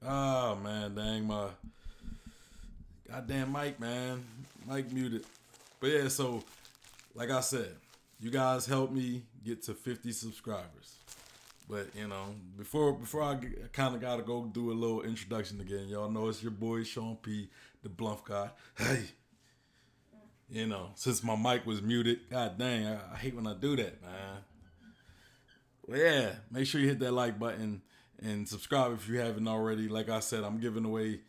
Oh man, dang my goddamn mic, man. Mic muted. But yeah, so like I said, you guys helped me get to 50 subscribers. But before I kind of gotta go do a little introduction again. Y'all know it's your boy Sean P, the Bluff guy. Hey, since my mic was muted, god dang, I hate when I do that, man. Well, yeah, make sure you hit that like button and subscribe if you haven't already. Like I said, I'm giving away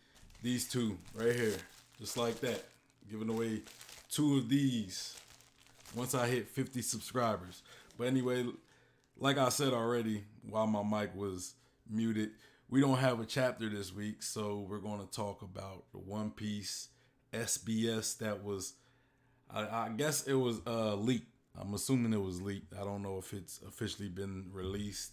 these two right here, just like that. Giving away two of these once I hit 50 subscribers. But anyway, like I said already, while my mic was muted, we don't have a chapter this week, so we're going to talk about the One Piece SBS that was, I guess it was leaked. I'm assuming it was leaked. I don't know if it's officially been released.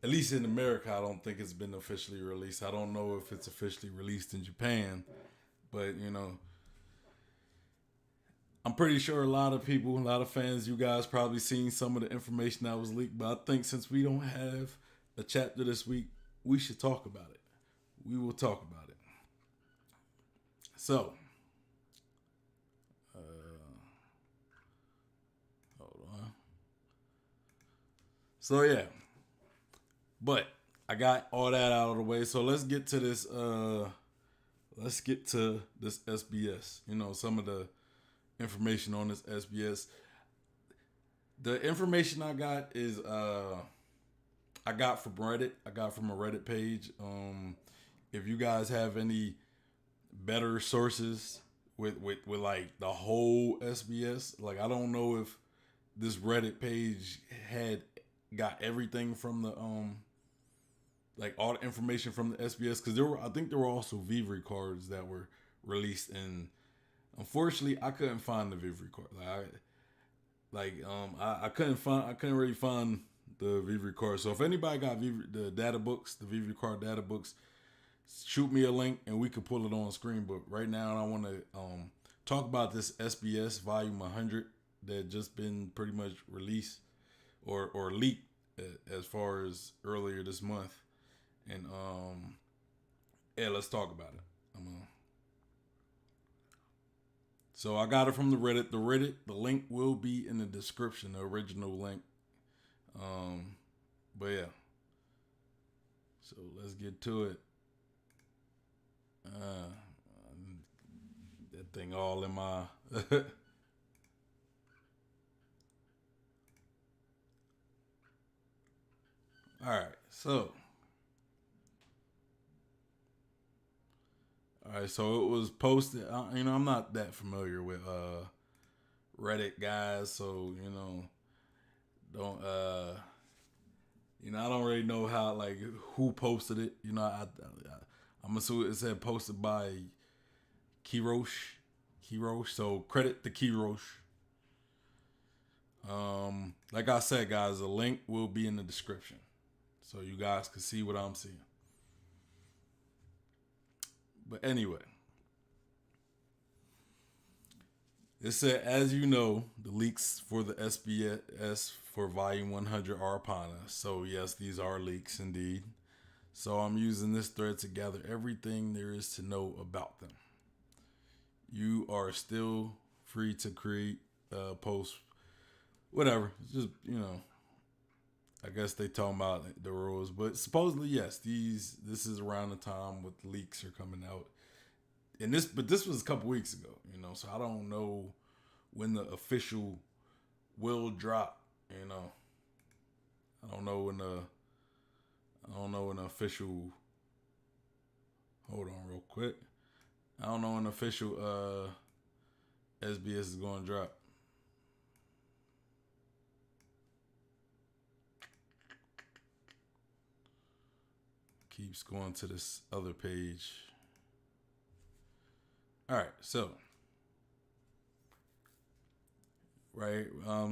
At least in America, I don't think it's been officially released. I don't know if it's officially released in Japan, but I'm pretty sure a lot of people, a lot of fans, you guys probably seen some of the information that was leaked. But I think since we don't have a chapter this week, we should talk about it. We will talk about it. So, hold on. So yeah, but I got all that out of the way. So let's get to this. Let's get to this SBS. Some of the information on this SBS. The information I got is I got from Reddit. I got from a Reddit page. If you guys have any better sources with like the whole SBS, like I don't know if this Reddit page had got everything from the like all the information from the SBS, because I think there were also Vivre cards that were released, and unfortunately I couldn't find the Vivre card. I couldn't really find the Vivre card. So if anybody got the data books, the Vivre card data books, shoot me a link and we could pull it on screen. But right now I want to talk about this SBS volume 100 that just been pretty much released or leaked as far as earlier this month. And yeah, let's talk about it. So I got it from the Reddit. The link will be in the description, the original link. But yeah. So let's get to it. That thing all in my all right, so it was posted. I'm not that familiar with Reddit guys, so don't I don't really know how, like, who posted it. I'm assuming it said posted by Kirosh. So credit to Kirosh. Like I said, guys, the link will be in the description, so you guys can see what I'm seeing. But anyway, it said, as you know, the leaks for the SBS for Volume 100 are upon us. So yes, these are leaks indeed. So I'm using this thread to gather everything there is to know about them. You are still free to create, post, whatever. Just, I guess they talking about the rules, but supposedly yes, this is around the time with leaks are coming out, and this was a couple weeks ago, so I don't know when the official will drop. I don't know when the official. Hold on, real quick. I don't know when the official SBS is going to drop. Keeps going to this other page. All right, so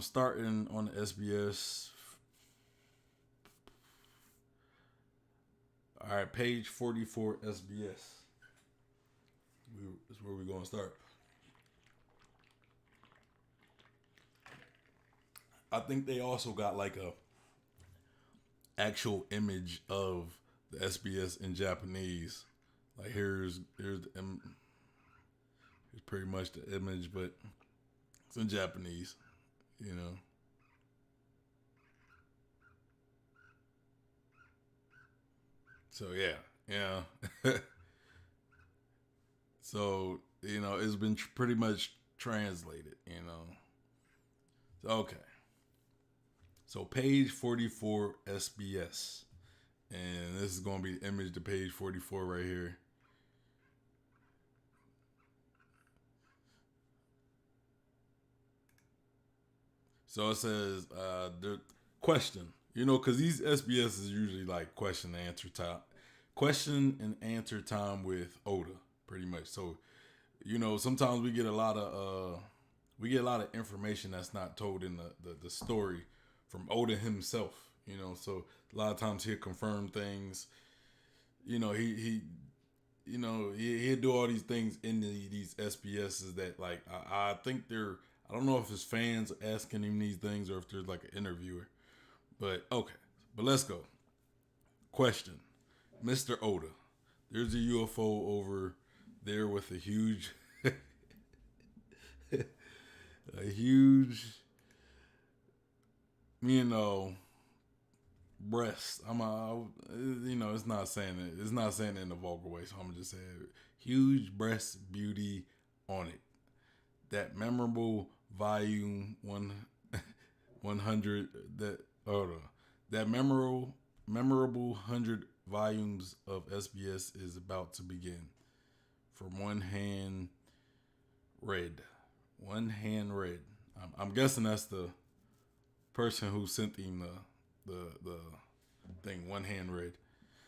starting on the SBS. All right, page 44 SBS. That's where we're going to start. I think they also got like a actual image of the SBS in Japanese. Like here's pretty much the image, but it's in Japanese, you know. So yeah. So it's been pretty much translated, Okay. So page 44 SBS. And this is going to be the image to page 44 right here. So it says, the question, because these SBS is usually like question and answer time with Oda, pretty much. So, sometimes we get a lot of information that's not told in the story from Oda himself. So a lot of times he'll confirm things. He'll do all these things in these SBSs that like I think they're. I don't know if his fans asking him these things or if there's like an interviewer. But okay. But let's go. Question. Mr. Oda. There's a UFO over there with a huge a huge breast. It's not saying it. It's not saying it in a vulgar way, so I'm gonna just say it. Huge breast beauty on it. That memorable volume 100 that memorable 100 volumes of SBS is about to begin. From one hand read. I'm guessing that's the person who sent him the thing. One hand read.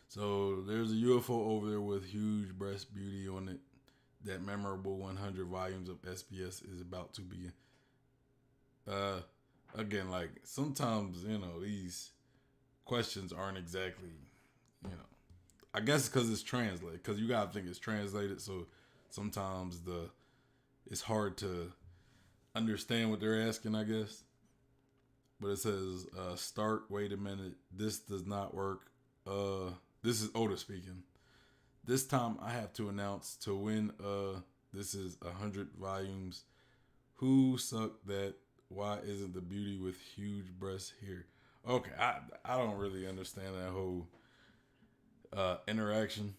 So there's a UFO over there with huge breast beauty on it. That memorable 100 volumes of SBS is about to begin. Again, like sometimes these questions aren't exactly, I guess because it's translated. Because you gotta think it's translated, so sometimes it's hard to understand what they're asking, I guess. But it says, start. Wait a minute. This does not work. This is Oda speaking. This time I have to announce to win. This is 100 volumes. Who sucked that? Why isn't the beauty with huge breasts here? Okay, I don't really understand that whole interaction.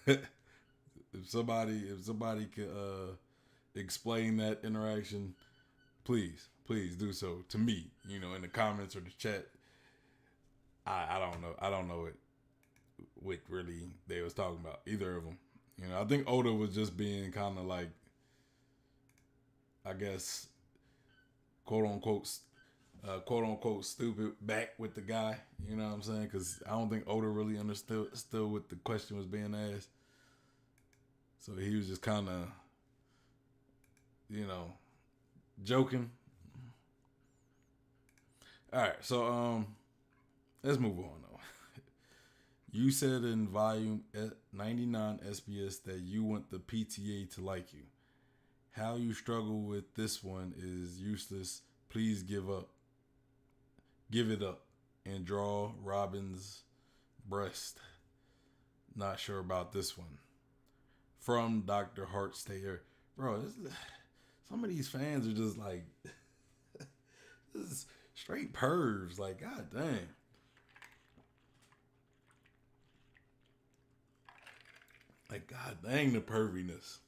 If somebody could explain that interaction, please do so to me. In the comments or the chat. I don't know. I don't know what really they was talking about. Either of them. I think Oda was just being kind of like, I guess, quote unquote stupid back with the guy. You know what I'm saying? Because I don't think Oda really understood what the question was being asked. So he was just kind of, joking. All right, so let's move on though. You said in volume 99 SBS that you want the PTA to like you. How you struggle with this one is useless. Please give it up, and draw Robin's breast. Not sure about this one. From Dr. Heartstayer. Bro, some of these fans are just like, this is straight pervs. Like, god dang. Like, god dang the perviness.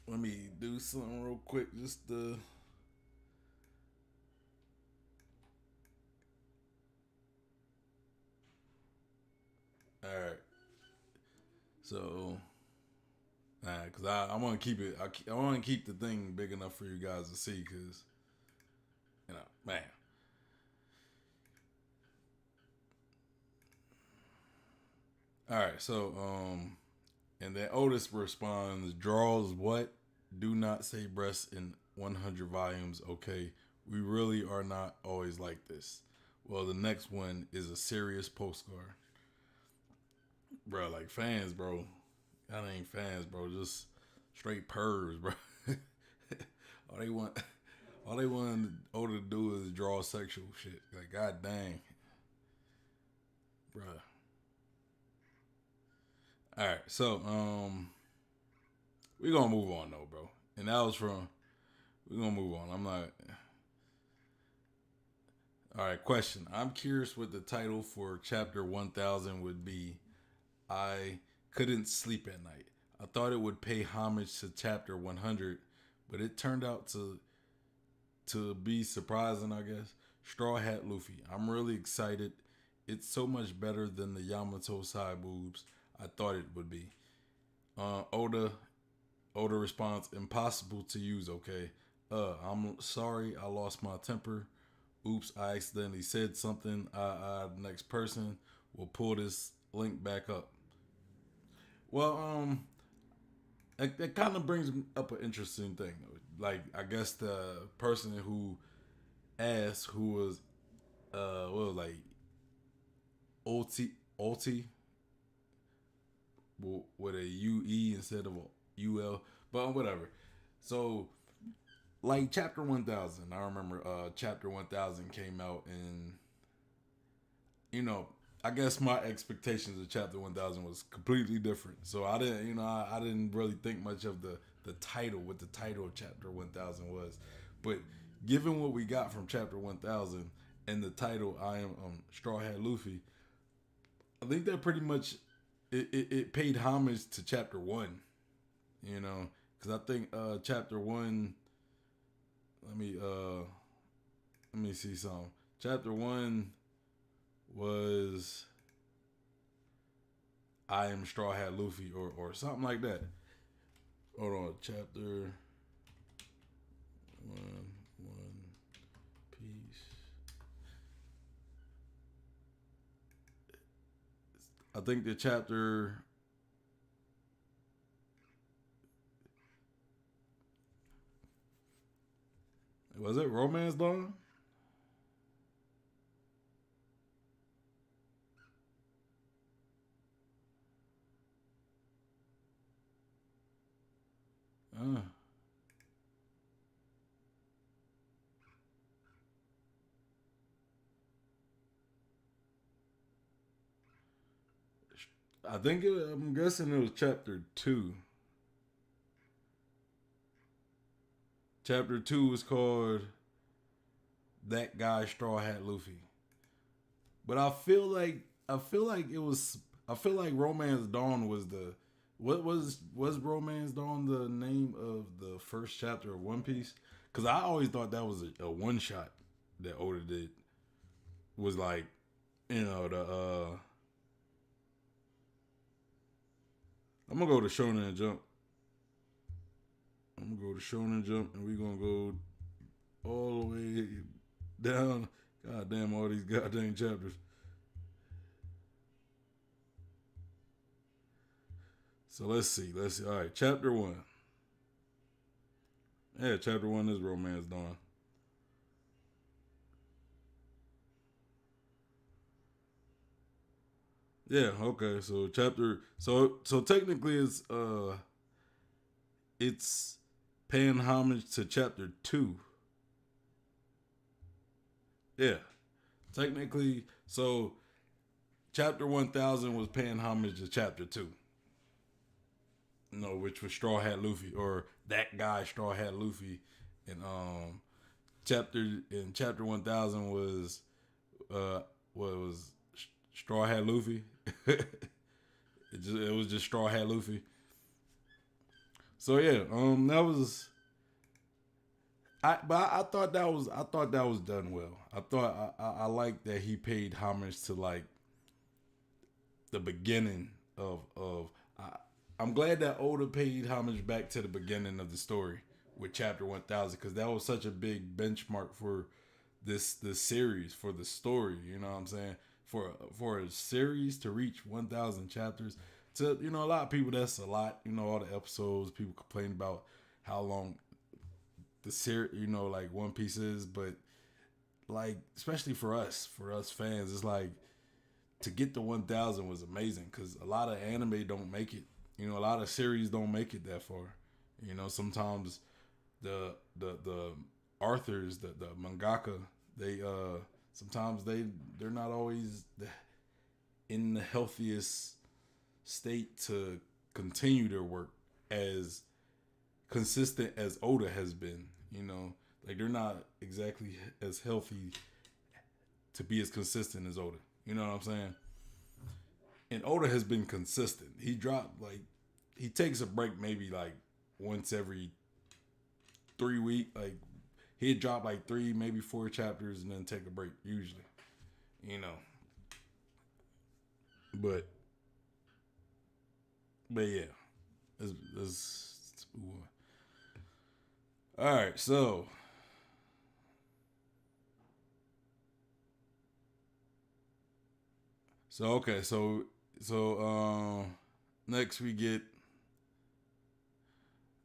Let me do something real quick just to all right. So because I want to keep it. I want to keep the thing big enough for you guys to see, because man. All right, so and then Otis responds, draws what? Do not say breasts in 100 volumes, okay? We really are not always like this. Well, the next one is a serious postcard. bro, like fans, bro. That ain't fans, bro. Just straight pervs, bro. all they want, all they want Oda to do is draw sexual shit. Like, god dang, bro. All right, so we gonna move on though, bro. And that was from. We gonna move on. I'm not. All right, question. I'm curious what the title for chapter 1000 would be. I couldn't sleep at night. I thought it would pay homage to chapter 100, but it turned out to be surprising, I guess. Straw Hat Luffy. I'm really excited. It's so much better than the Yamato side boobs I thought it would be. Oda responds, impossible to use, okay? I'm sorry I lost my temper. Oops, I accidentally said something. Next person will pull this link back up. Well, that kind of brings up an interesting thing. Like, I guess the person who asked, who was, what was like, Ulti, with a UE instead of a UL, but whatever. So, like, chapter 1000, I remember chapter 1000 came out, and, you know, I guess my expectations of chapter 1000 was completely different. So I didn't, I didn't really think much of the title, what the title of chapter 1000 was. But given what we got from chapter 1000 and the title, I am Straw Hat Luffy, I think that pretty much it paid homage to chapter 1, because I think chapter 1, let me see something. Chapter 1 was I am Straw Hat Luffy or something like that. Hold on, chapter 1 Piece. I think the chapter was it Romance Dawn? Uh, I'm guessing it was chapter 2. Chapter 2 was called That Guy Straw Hat Luffy. But I feel like Romance Dawn was the what was Romance Dawn the name of the first chapter of One Piece? Because I always thought that was a one shot that Oda did. Was like, the I'm gonna go to Shonen Jump. I'm gonna go to Shonen Jump, and we're gonna go all the way down. God damn, all these goddamn chapters. So let's see. All right, chapter 1. Yeah, chapter 1 is Romance Dawn. Yeah, okay. So technically it's paying homage to chapter 2. Yeah. Technically, so chapter 1000 was paying homage to chapter 2. Which was Straw Hat Luffy, or that guy Straw Hat Luffy. And chapter 1000 was what was Straw Hat Luffy. It was just Straw Hat Luffy. So yeah, that was I thought that was done well. I liked that he paid homage to like the beginning of I'm glad that Oda paid homage back to the beginning of the story with chapter 1000, because that was such a big benchmark for this series, for the story. You know what I'm saying? For a series to reach 1000 chapters, to a lot of people, that's a lot. All the episodes, people complain about how long the series, like One Piece is, but like especially for us fans, it's like to get to 1,000 was amazing because a lot of anime don't make it. You know, a lot of series don't make it that far. You know, sometimes the authors, the mangaka, they sometimes they're not always in the healthiest state to continue their work as consistent as Oda has been. You know, like they're not exactly as healthy to be as consistent as Oda. You know what I'm saying? And Oda has been consistent. He takes a break maybe like once every 3 weeks. Like he'd drop like 3, maybe 4 chapters and then take a break usually. You know. But yeah. Let's move on. All right, so okay, so next we get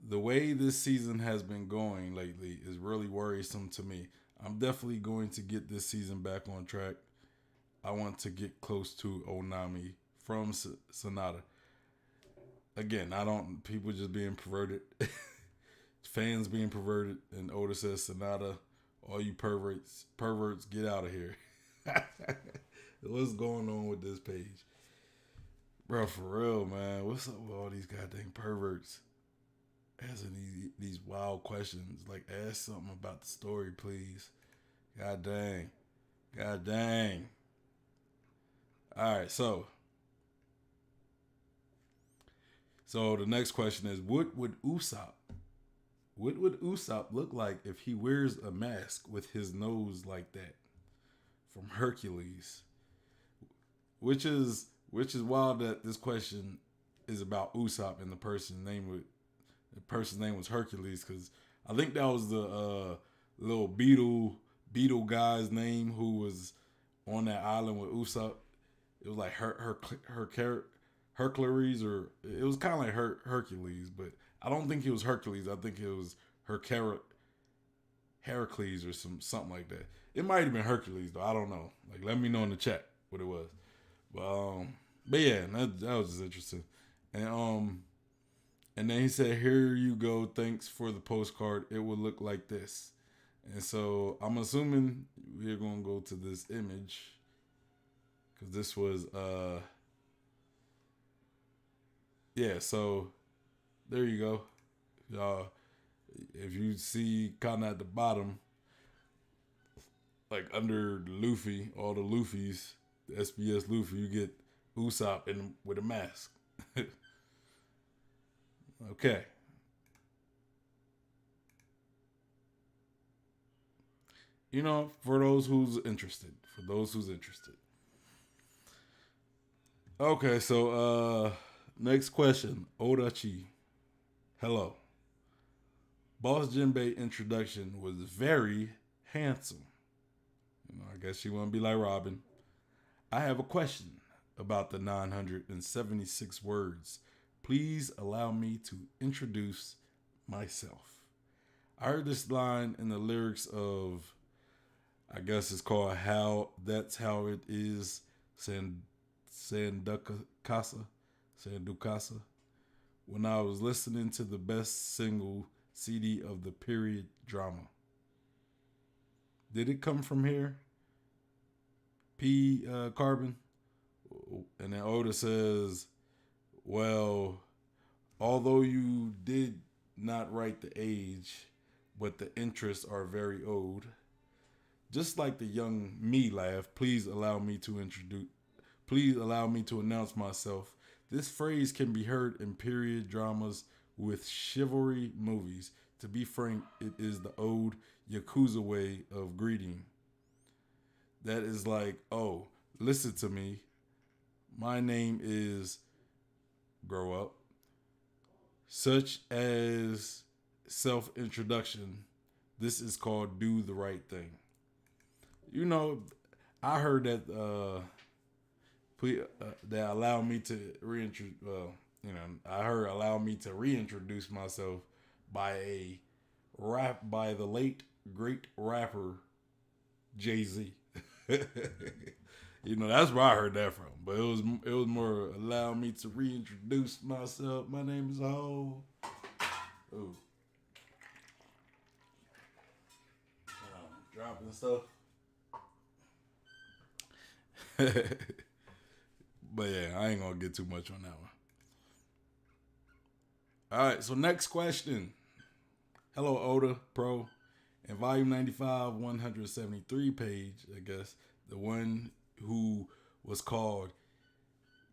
the way this season has been going lately is really worrisome to me. I'm definitely going to get this season back on track. I want to get close to Onami from Sonata. Again, people just being perverted. Fans being perverted, and Oda says, Sonata, all you perverts, get out of here. What's going on with this page? Bro, for real, man. What's up with all these goddamn perverts? Asking these wild questions. Like, ask something about the story, please. God dang. Alright, so the next question is, what would Usopp look like if he wears a mask with his nose like that? From Hercules. Which is wild that this question is about Usopp and the person's name was Hercules, because I think that was the little beetle guy's name who was on that island with Usopp. It was like Hercules, or it was kind of like Hercules, but I don't think it was Hercules. I think it was Heracles or something like that. It might have been Hercules though. I don't know. Like, let me know in the chat what it was. But yeah, that was just interesting. And then he said, "Here you go. Thanks for the postcard. It will look like this." And so I'm assuming we're gonna go to this image because this was yeah. So there you go. Y'all, if you see kind of at the bottom, like under Luffy, all the Luffys, the SBS Luffy, you get Usopp with a mask. Okay. You know, for those who's interested. Okay, so next question. Odachi. Hello. Boss Jinbei introduction was very handsome. You know, I guess she want to be like Robin. I have a question about the 976 words. Please allow me to introduce myself. I heard this line in the lyrics of, I guess it's called That's How It Is, Sandukasa, when I was listening to the best single CD of the period drama. Did it come from here? Carbon? And then Oda says, well, although you did not write the age, but the interests are very old. Just like the young me laugh, please allow me to announce myself. This phrase can be heard in period dramas with chivalry movies. To be frank, it is the old Yakuza way of greeting. That is like, oh, listen to me. My name is grow up. Such as self-introduction. This is called do the right thing. You know, I heard that that allow me to reintroduce. I heard allow me to reintroduce myself by the late great rapper Jay-Z. That's where I heard that from. But it was more allow me to reintroduce myself. My name is Ho. Ooh. Dropping stuff. But yeah, I ain't gonna get too much on that one. All right, so next question. Hello, Oda Pro. In volume 95, 173 page, I guess, the one who was called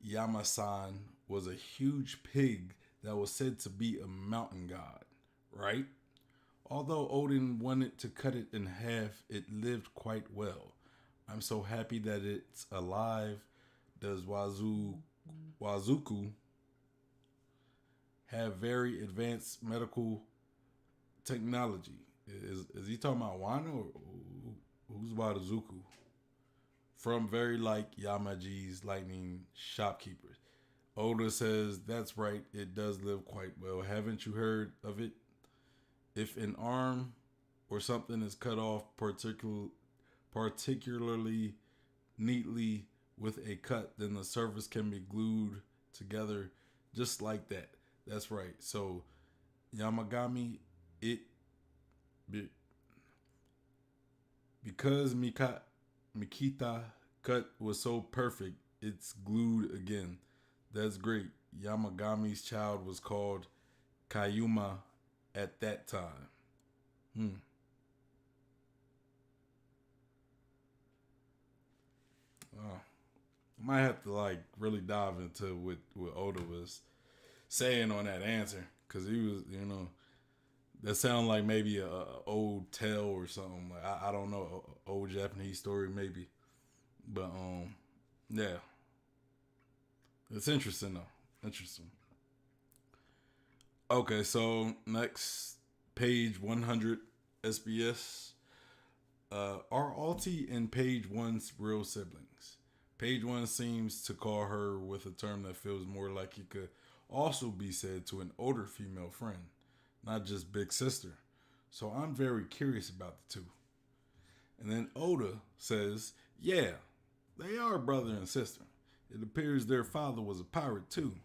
Yamasan was a huge pig that was said to be a mountain god, right? Although Odin wanted to cut it in half, it lived quite well. I'm so happy that it's alive. Does Wazuku have very advanced medical technology? Is he talking about Wano or who's Wazuku? From very like Yamaji's lightning shopkeepers. Oda says, that's right, it does live quite well. Haven't you heard of it? If an arm or something is cut off particularly neatly with a cut, then the surface can be glued together just like that. That's right. So Yamagami, because Mikita cut was so perfect, it's glued again. That's great. Yamagami's child was called Kayuma at that time. Oh, I might have to like really dive into what Oda was saying on that answer, because he was, that sounded like maybe a old tale or something. Like I don't know, a old Japanese story maybe, but yeah, it's interesting though. Interesting. Okay, so next page 100 SBS. Are Alti and Page One's real siblings? Page One seems to call her with a term that feels more like it could also be said to an older female friend, not just big sister. So I'm very curious about the two. And then Oda says, yeah, they are brother and sister. It appears their father was a pirate too,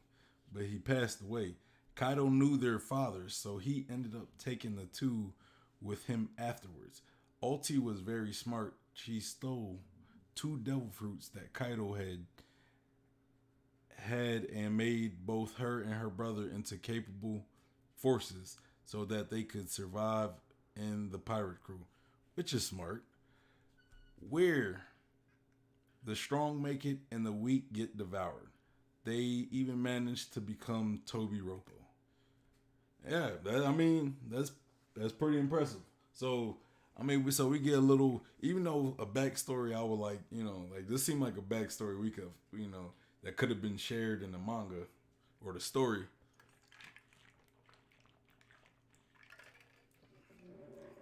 but he passed away. Kaido knew their father, so he ended up taking the two with him afterwards. Ulti was very smart. She stole two devil fruits that Kaido had and made both her and her brother into capable forces so that they could survive in the pirate crew, which is smart. Where the strong make it and the weak get devoured. They even managed to become Toby Roppo. Yeah, that's pretty impressive. So so we get a little, even though a backstory, I would like, like this seemed like a backstory we could, that could have been shared in the manga or the story.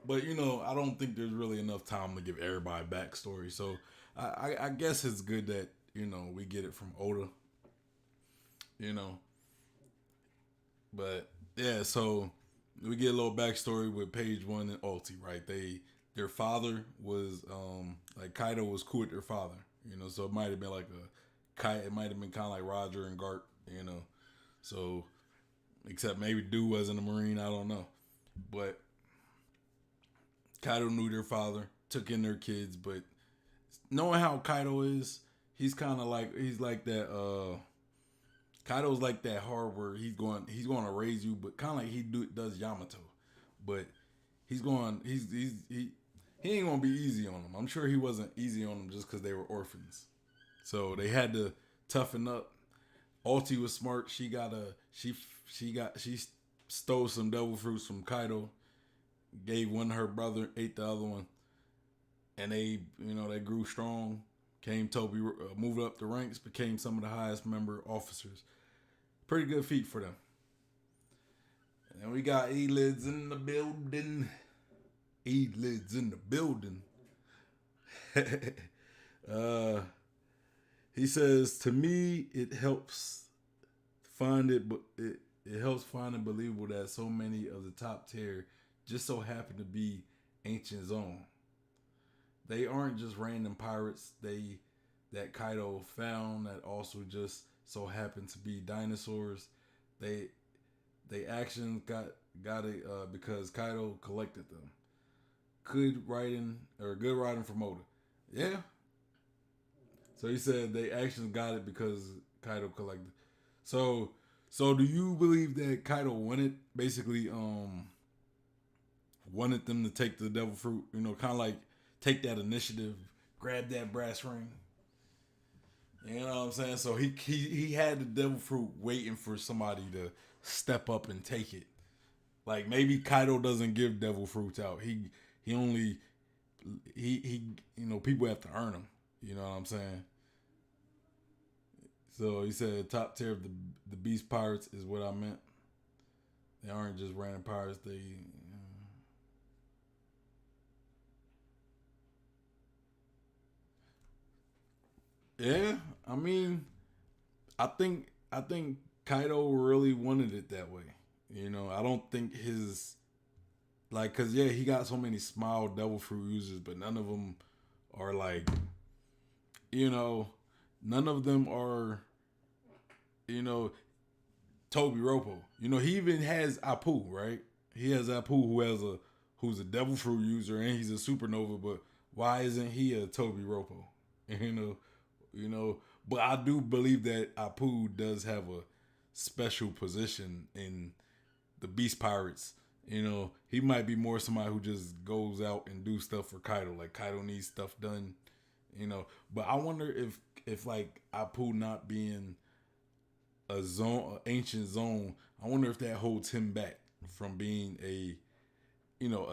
But I don't think there's really enough time to give everybody a backstory. So I guess it's good that we get it from Oda. You know, but yeah, so we get a little backstory with Page One and Ulti, right? Their father was like Kaido was cool with their father, so it might have been like it might have been kind of like Roger and Garp. So except maybe Dew wasn't a Marine, I don't know, but Kaido knew their father, took in their kids, but knowing how Kaido is, he's like that. Kaido's like that hard where he's going to raise you, but kind of like does Yamato, but he ain't gonna be easy on them. I'm sure he wasn't easy on them just because they were orphans, so they had to toughen up. Ulti was smart. She stole some devil fruits from Kaido, gave one to her brother, ate the other one, and they grew strong. Came Toby, moved up the ranks, became some of the highest member officers. Pretty good feat for them. And we got E-Lids in the building. E-Lids in the building. He says, to me, it helps find it, but it helps find it believable that so many of the top tier just so happen to be Ancient Zone. They aren't just random pirates. They that Kylo found that also just so happened to be dinosaurs. They actions got it because Kylo collected them. Good writing from Oda. Yeah. So he said they actions got it because Kylo collected. So do you believe that Kylo wanted them to take the devil fruit? You know, kind of like take that initiative, grab that brass ring. You know what I'm saying? So he had the devil fruit waiting for somebody to step up and take it. Like maybe Kaido doesn't give devil fruits out. He only people have to earn them. You know what I'm saying? So he said top tier of the beast pirates is what I meant. They aren't just random pirates. Yeah, I mean, I think Kaido really wanted it that way. You know, I don't think his like, cause yeah, he got so many small devil fruit users, but none of them are like, you know, none of them are, you know, Toby Ropo. You know, he even has Apu, right? He has Apu who's a devil fruit user and he's a supernova, but why isn't he a Toby Ropo? You know, but I do believe that Apu does have a special position in the Beast Pirates. You know, he might be more somebody who just goes out and do stuff for Kaido. Like Kaido needs stuff done, you know. But I wonder if like Apu not being an ancient zone, I wonder if that holds him back from being a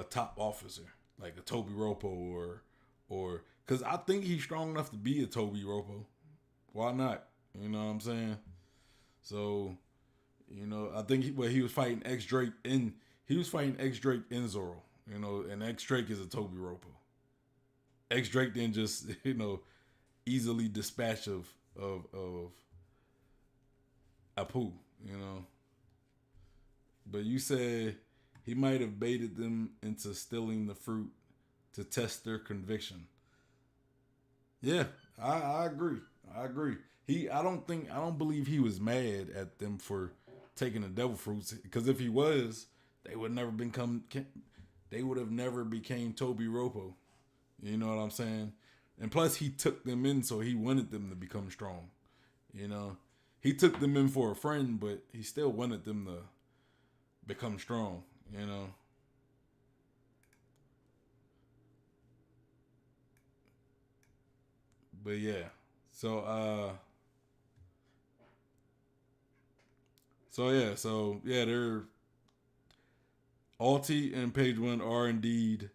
top officer like a Toby Ropo or because I think he's strong enough to be a Toby Ropo. Why not? You know what I'm saying? So, I think he was fighting X Drake in Zoro. You know, and X Drake is a Toby Ropo. X Drake then just easily dispatch of Apu. You know, but you said he might have baited them into stealing the fruit to test their conviction. Yeah, I agree. I agree. I don't believe he was mad at them for taking the devil fruits because if he was, they would never they would have never became Toby Ropo. You know what I'm saying? And plus, he took them in, so he wanted them to become strong. You know, he took them in for a friend, but he still wanted them to become strong. You know. But yeah, so they're Alti and Page One are indeed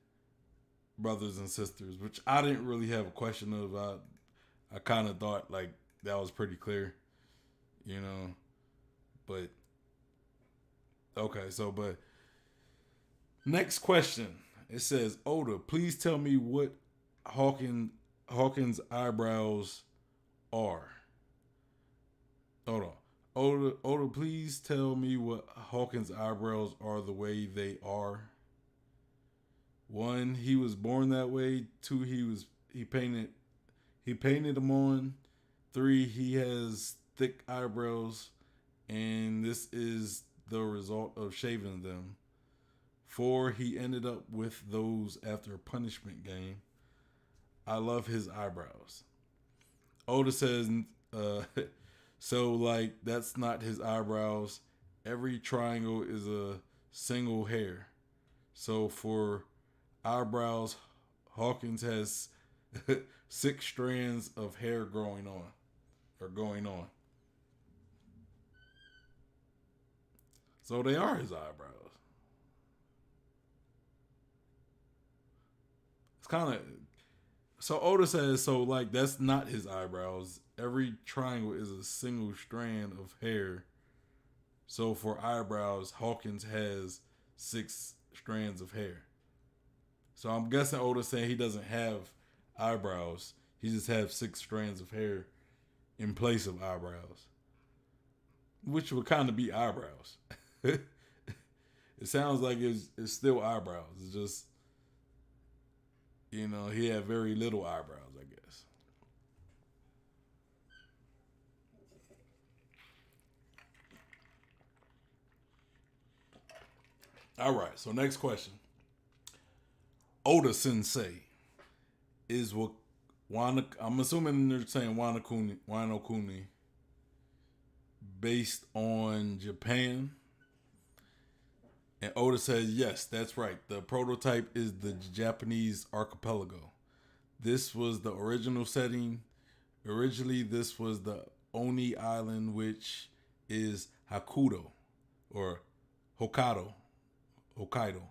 brothers and sisters, which I didn't really have a question of. I kind of thought like that was pretty clear, you know. But okay, but next question. It says, Oda, please tell me what Hawkins' eyebrows are. Hold on. Oda, please tell me what Hawkins' eyebrows are the way they are. One, he was born that way. Two, he painted them on. Three, he has thick eyebrows, and this is the result of shaving them. Four, he ended up with those after a punishment game. I love his eyebrows. Oda says, uh, so like that's not his eyebrows. Every triangle is a single hair. So for eyebrows, Hawkins has six strands of hair growing on or going on. So they are his eyebrows. It's kind of so Oda says so like that's not his eyebrows. Every triangle is a single strand of hair. So for eyebrows, Hawkins has six strands of hair. So I'm guessing Oda saying he doesn't have eyebrows. He just has six strands of hair in place of eyebrows, which would kind of be eyebrows. It sounds like it's still eyebrows. It's just he had very little eyebrows, I guess. All right. So next question. Oda Sensei is what I'm assuming they're saying Wano Kuni based on Japan. And Oda says, yes, that's right. The prototype is the Japanese archipelago. This was the original setting. Originally, this was the Oni Island, which is Hakudo or Hokkaido. Hokkaido.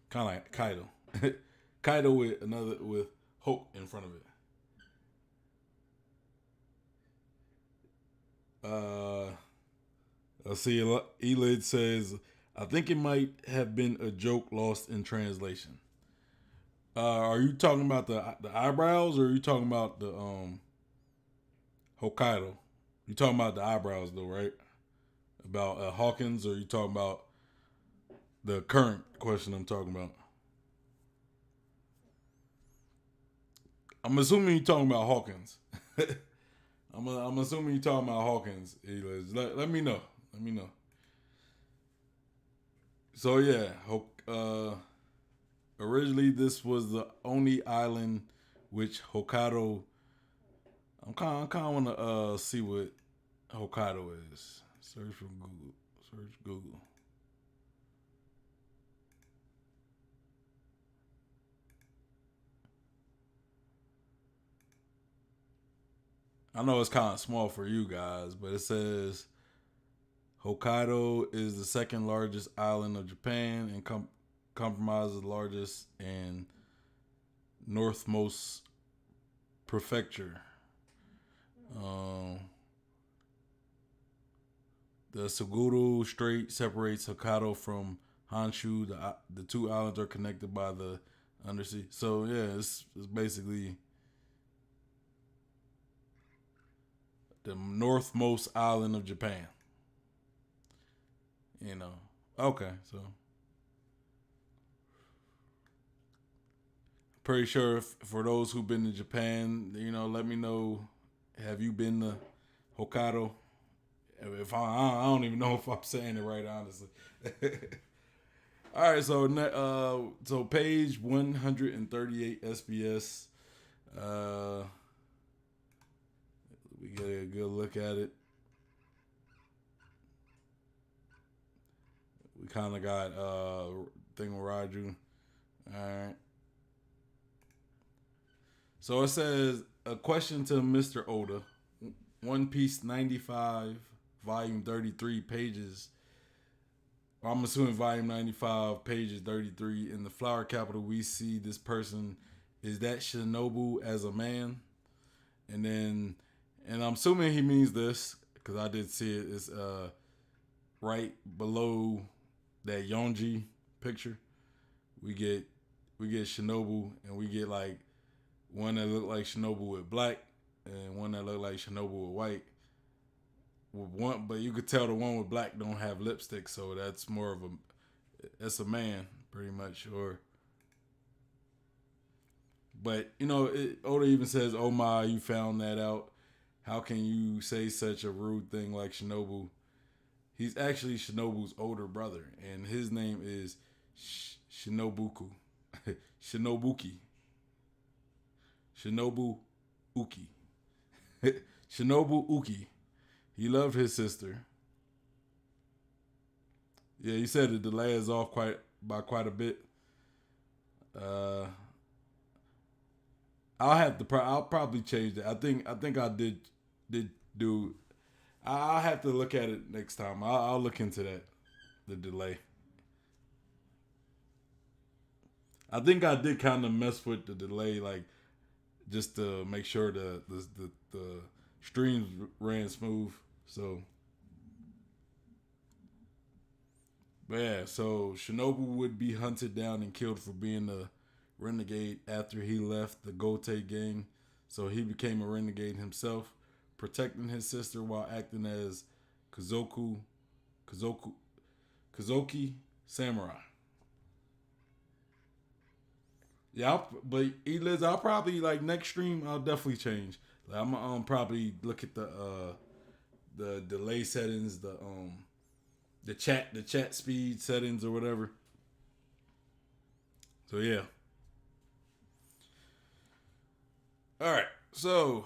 Kind of like Kaido. Kaido with Hoke in front of it. Let's see. Elid says, I think it might have been a joke lost in translation. Are you talking about the eyebrows, or are you talking about the Hokkaido? You talking about the eyebrows though, right? About Hawkins, or are you talking about the current question I'm talking about? I'm assuming you're talking about Hawkins. I'm assuming you're talking about Hawkins. Let me know. Let me know. So yeah, originally this was the only island which Hokkaido. I kind of want to see what Hokkaido is. Search for Google. Search Google. I know it's kind of small for you guys, but it says Hokkaido is the second largest island of Japan and compromises the largest and northmost prefecture. The Tsugaru Strait separates Hokkaido from Honshu. The two islands are connected by the undersea. So yeah, it's basically the northmost island of Japan. You know. Okay, so pretty sure for those who've been to Japan, let me know. Have you been to Hokkaido? If I don't even know if I'm saying it right, honestly. All right, so page 138 SBS. We get a good look at it. We kind of got thing with Raju. All right. So it says, a question to Mr. Oda. One Piece 95, volume 33, pages. I'm assuming volume 95, pages 33. In the flower capital, we see this person. Is that Shinobu as a man? And I'm assuming he means this, because I did see it. It's right below that Yonji picture. We get Shinobu, and we get like one that looked like Shinobu with black and one that looked like Shinobu with white. But you could tell the one with black don't have lipstick, so that's that's a man pretty much. But Oda even says, "Oh my, you found that out. How can you say such a rude thing like Shinobu?" He's actually Shinobu's older brother, and his name is Shinobuku. Shinobuki. Shinobu Uki. Shinobu Uki. He loved his sister. Yeah, he said the delay is off by quite a bit. I'll probably change that. I think I did do. I'll have to look at it next time. I'll look into that. The delay. I think I did kind of mess with the delay, like just to make sure the streams ran smooth. So, but yeah, so Shinobu would be hunted down and killed for being a renegade after he left the Gote gang. So he became a renegade himself, protecting his sister while acting as Kazoki samurai. Yeah, but Eliz, I'll probably like next stream. I'll definitely change. Like, I'm probably look at the delay settings, the the chat speed settings or whatever. So yeah. All right. So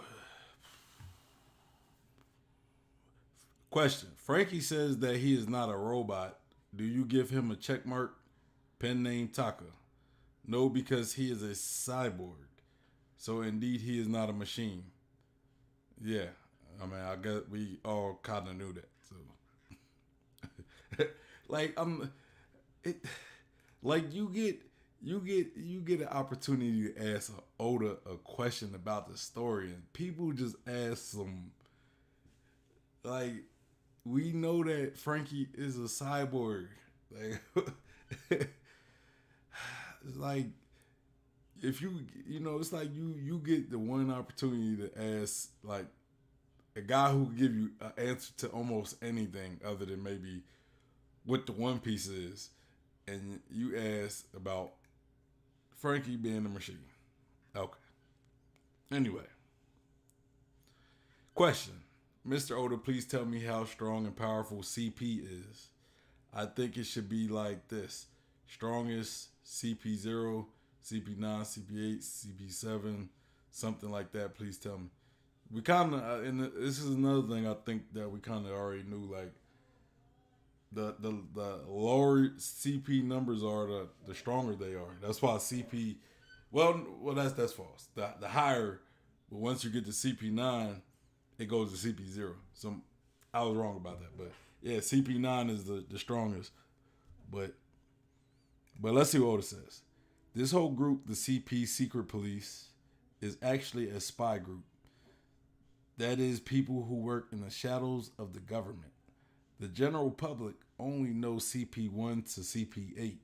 question. Frankie says that he is not a robot. Do you give him a check mark? Pen name Taka. No, because he is a cyborg. So indeed he is not a machine. Yeah. I mean, I guess we all kind of knew that. So like it like you get an opportunity to ask Oda a question about the story, and people just ask some, like, we know that Frankie is a cyborg. Like, it's like, if it's like you get the one opportunity to ask, like, a guy who can give you an answer to almost anything other than maybe what the One Piece is, and you ask about Frankie being a machine. Okay. Anyway. Question. Mr. Oda, please tell me how strong and powerful CP is. I think it should be like this. Strongest CP0, CP9, CP8, CP7, something like that. Please tell me. We kind of, and this is another thing I think that we kind of already knew, like, the lower CP numbers are, the stronger they are. That's why CP, well that's false. The higher, but once you get to CP9, it goes to CP0. So I was wrong about that, but yeah, CP9 is the strongest. But let's see what Oda says. This whole group, the CP Secret Police, is actually a spy group. That is people who work in the shadows of the government. The general public only knows CP1 to CP8.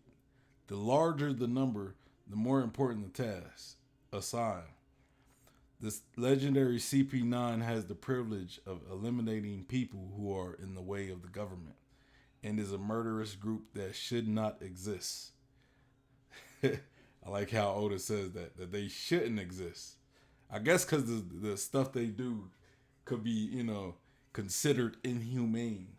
The larger the number, the more important the task assigned. This legendary CP9 has the privilege of eliminating people who are in the way of the government and is a murderous group that should not exist. I like how Oda says that they shouldn't exist. I guess because the stuff they do could be, considered inhumane.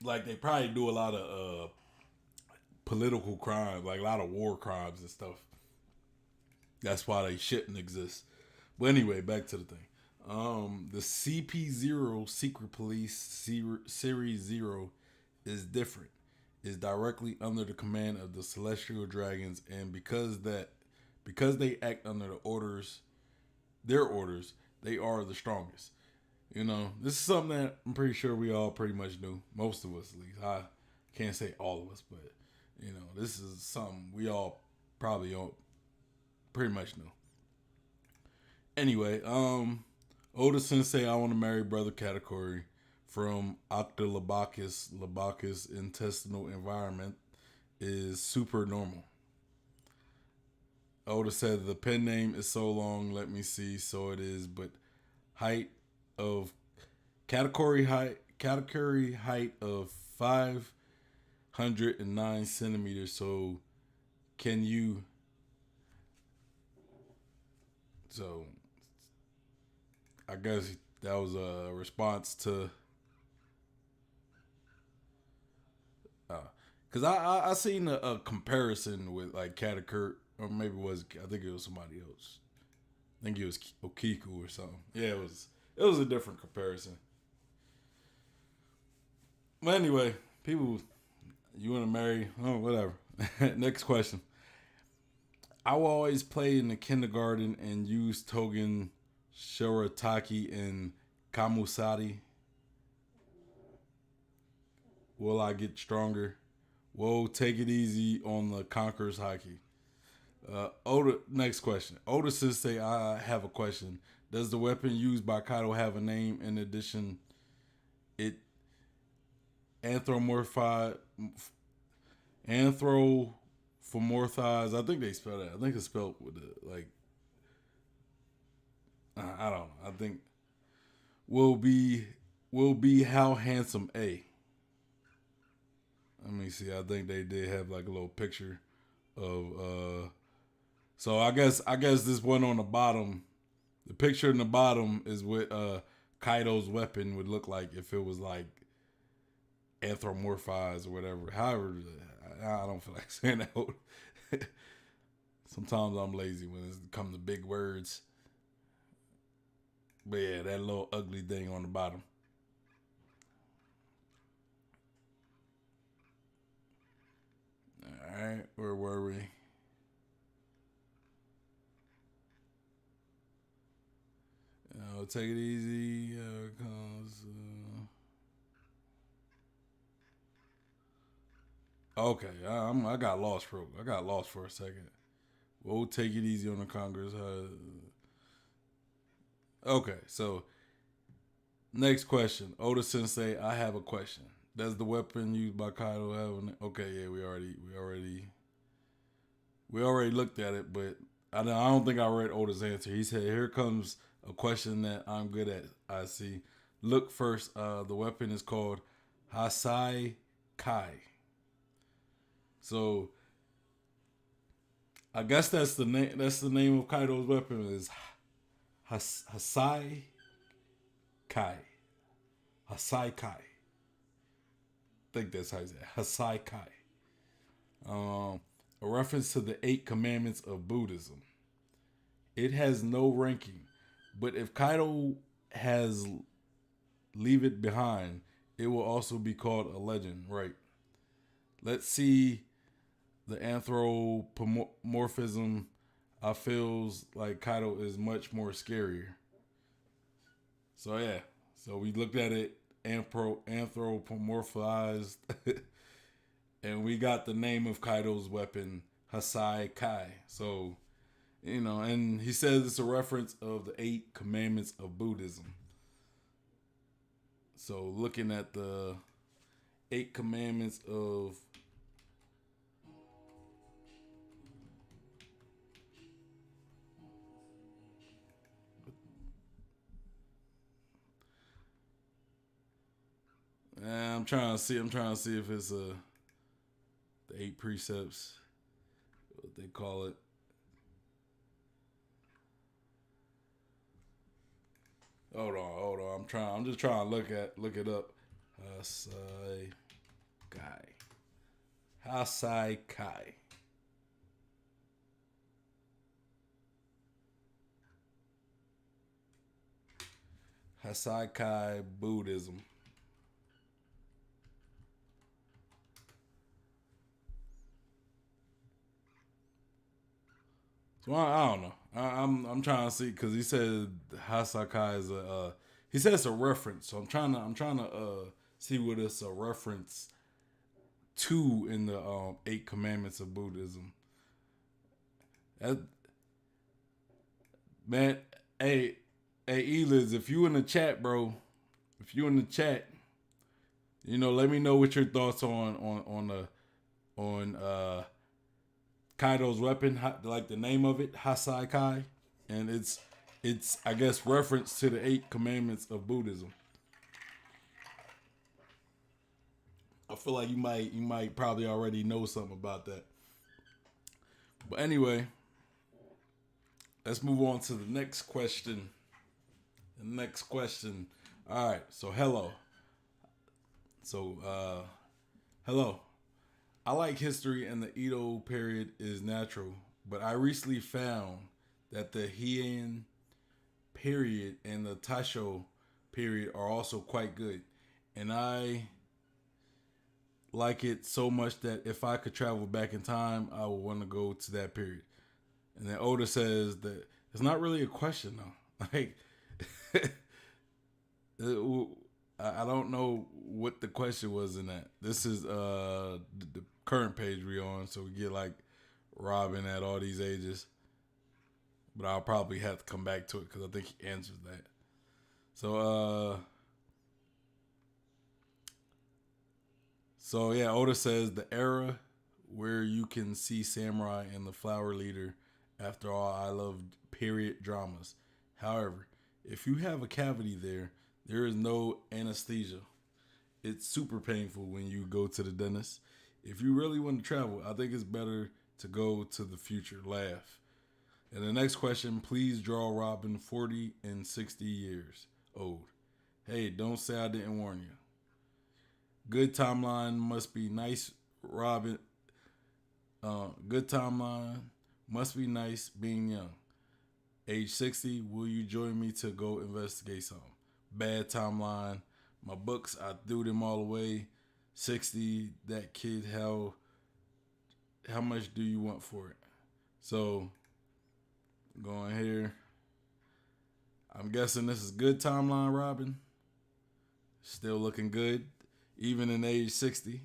Like, they probably do a lot of political crimes, like a lot of war crimes and stuff. That's why they shouldn't exist. But anyway, back to the thing. The CP0 Secret Police Series 0 is different. Is directly under the command of the Celestial Dragons, and because they act under their orders, they are the strongest. This is something that I'm pretty sure we all pretty much knew. Most of us, at least. I can't say all of us, but this is something we all probably pretty much knew. Anyway, Oda Sensei, I want to marry brother category from Octolabacus intestinal environment is super normal. Oda said the pen name is so long, let me see, so it is, but height of category height of 509 centimeters. So can you? So I guess that was a response to. Cause I seen a comparison with like Katakurt, or maybe I think it was somebody else. I think it was Okiku or something. Yeah, it was a different comparison. But anyway, people, you want to marry? Oh, whatever. Next question. I will always play in the kindergarten and use Togen, Shirataki, and Kamusari. Will I get stronger? Whoa, take it easy on the Conqueror's Haki. Oda, next question. Oda Sensei, I have a question. Does the weapon used by Kaido have a name in addition? It anthropomorphized. I think they spell that. I think it's spelled with I don't know. I think will be how handsome A. Let me see. I think they did have like a little picture of so I guess this one on the bottom, the picture in the bottom is with Kaido's weapon would look like if it was like anthropomorphized or whatever. However, I don't feel like saying that. Sometimes I'm lazy when it comes to big words. But yeah, that little ugly thing on the bottom. All right, where were we? Take it easy. Okay, I got lost for a second. We'll take it easy on the Congress. Okay, so next question. Oda Sensei, I have a question. Does the weapon used by Kylo have an... Okay, yeah, we already looked at it, but I don't think I read Oda's answer. He said, "Here comes a question that I'm good at. I see. Look first. The weapon is called Hasai Kai. So I guess that's the name. That's the name of Kaido's weapon is Hasai Kai. Hasai Kai. I think that's how you say it. Hasai Kai. A reference to the 8 commandments of Buddhism. It has no ranking, but if Kaido has leave it behind, it will also be called a legend, right? Let's see the anthropomorphism. I feels like Kaido is much more scarier. So yeah, so we looked at it anthropomorphized, and we got the name of Kaido's weapon, Hasai Kai. So, and he says it's a reference of the 8 commandments of Buddhism. So looking at the 8 commandments of I'm trying to see if it's the 8 precepts, what they call it. Hold on. I'm just trying to look it up. Hasai Kai. Hasai Kai. Hasai Kai Buddhism. So I don't know. I'm trying to see because he said Hasakai is he says it's a reference. So I'm trying to see what it's a reference to in the 8 commandments of Buddhism. That, man, hey Eliz, if you in the chat, bro, let me know what your thoughts on Kaido's weapon, like the name of it, Hasai Kai, and it's I guess reference to the 8 commandments of Buddhism. I feel like you might probably already know something about that. But anyway, let's move on to the next question. All right, so hello. Hello. I like history and the Edo period is natural, but I recently found that the Heian period and the Taisho period are also quite good. And I like it so much that if I could travel back in time, I would want to go to that period. And then Oda says that it's not really a question though. Like, I don't know what the question was in that. This is the current page we on, so we get like Robin at all these ages. But I'll probably have to come back to it because I think he answers that. So yeah, Oda says the era where you can see samurai and the flower leader. After all, I love period dramas. However, if you have a cavity there is no anesthesia. It's super painful when you go to the dentist. If you really want to travel, I think it's better to go to the future. Laugh. And the next question, please draw Robin 40 and 60 years old. Hey, don't say I didn't warn you. Good timeline must be nice, Robin. Good timeline must be nice being young. Age 60, will you join me to go investigate something? Bad timeline. My books, I threw them all away. 60, that kid, how much do you want for it? So, going here. I'm guessing this is good timeline, Robin. Still looking good, even in age 60.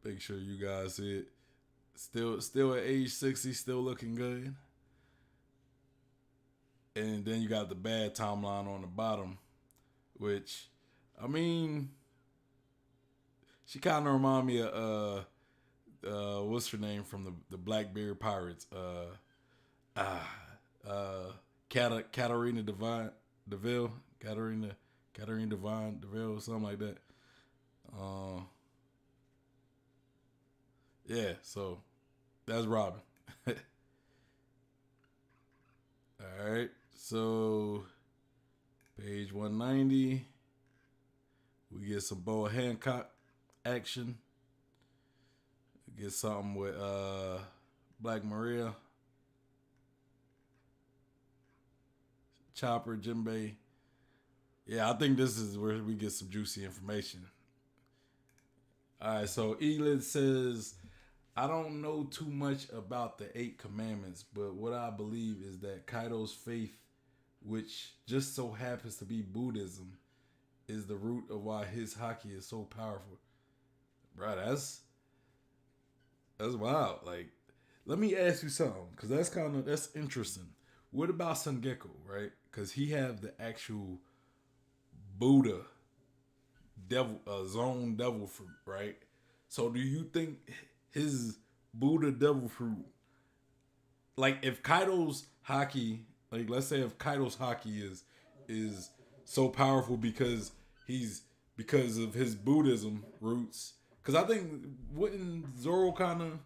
Make sure you guys see it. Still at age 60, still looking good. And then you got the bad timeline on the bottom, which, I mean, she kind of remind me of what's her name from the Blackbeard Pirates? Katarina DeVille, Katarina Devine DeVille, something like that. Yeah, so that's Robin. All right, so page 190, we get some Boa Hancock action. We get something with Black Maria, Chopper, Jinbei. Yeah, I think this is where we get some juicy information. All right, so Elid says, I don't know too much about the 8 commandments, but what I believe is that Kaido's faith, which just so happens to be Buddhism, is the root of why his haki is so powerful. Bro, that's wild. Like, let me ask you something, because that's interesting. What about Sungekko, right? Because he have the actual Buddha devil, zone devil fruit, right? So do you think his Buddha devil fruit, like if Kaido's haki, like let's say if Kaido's haki is so powerful because of his Buddhism roots, because I think wouldn't Zoro kind of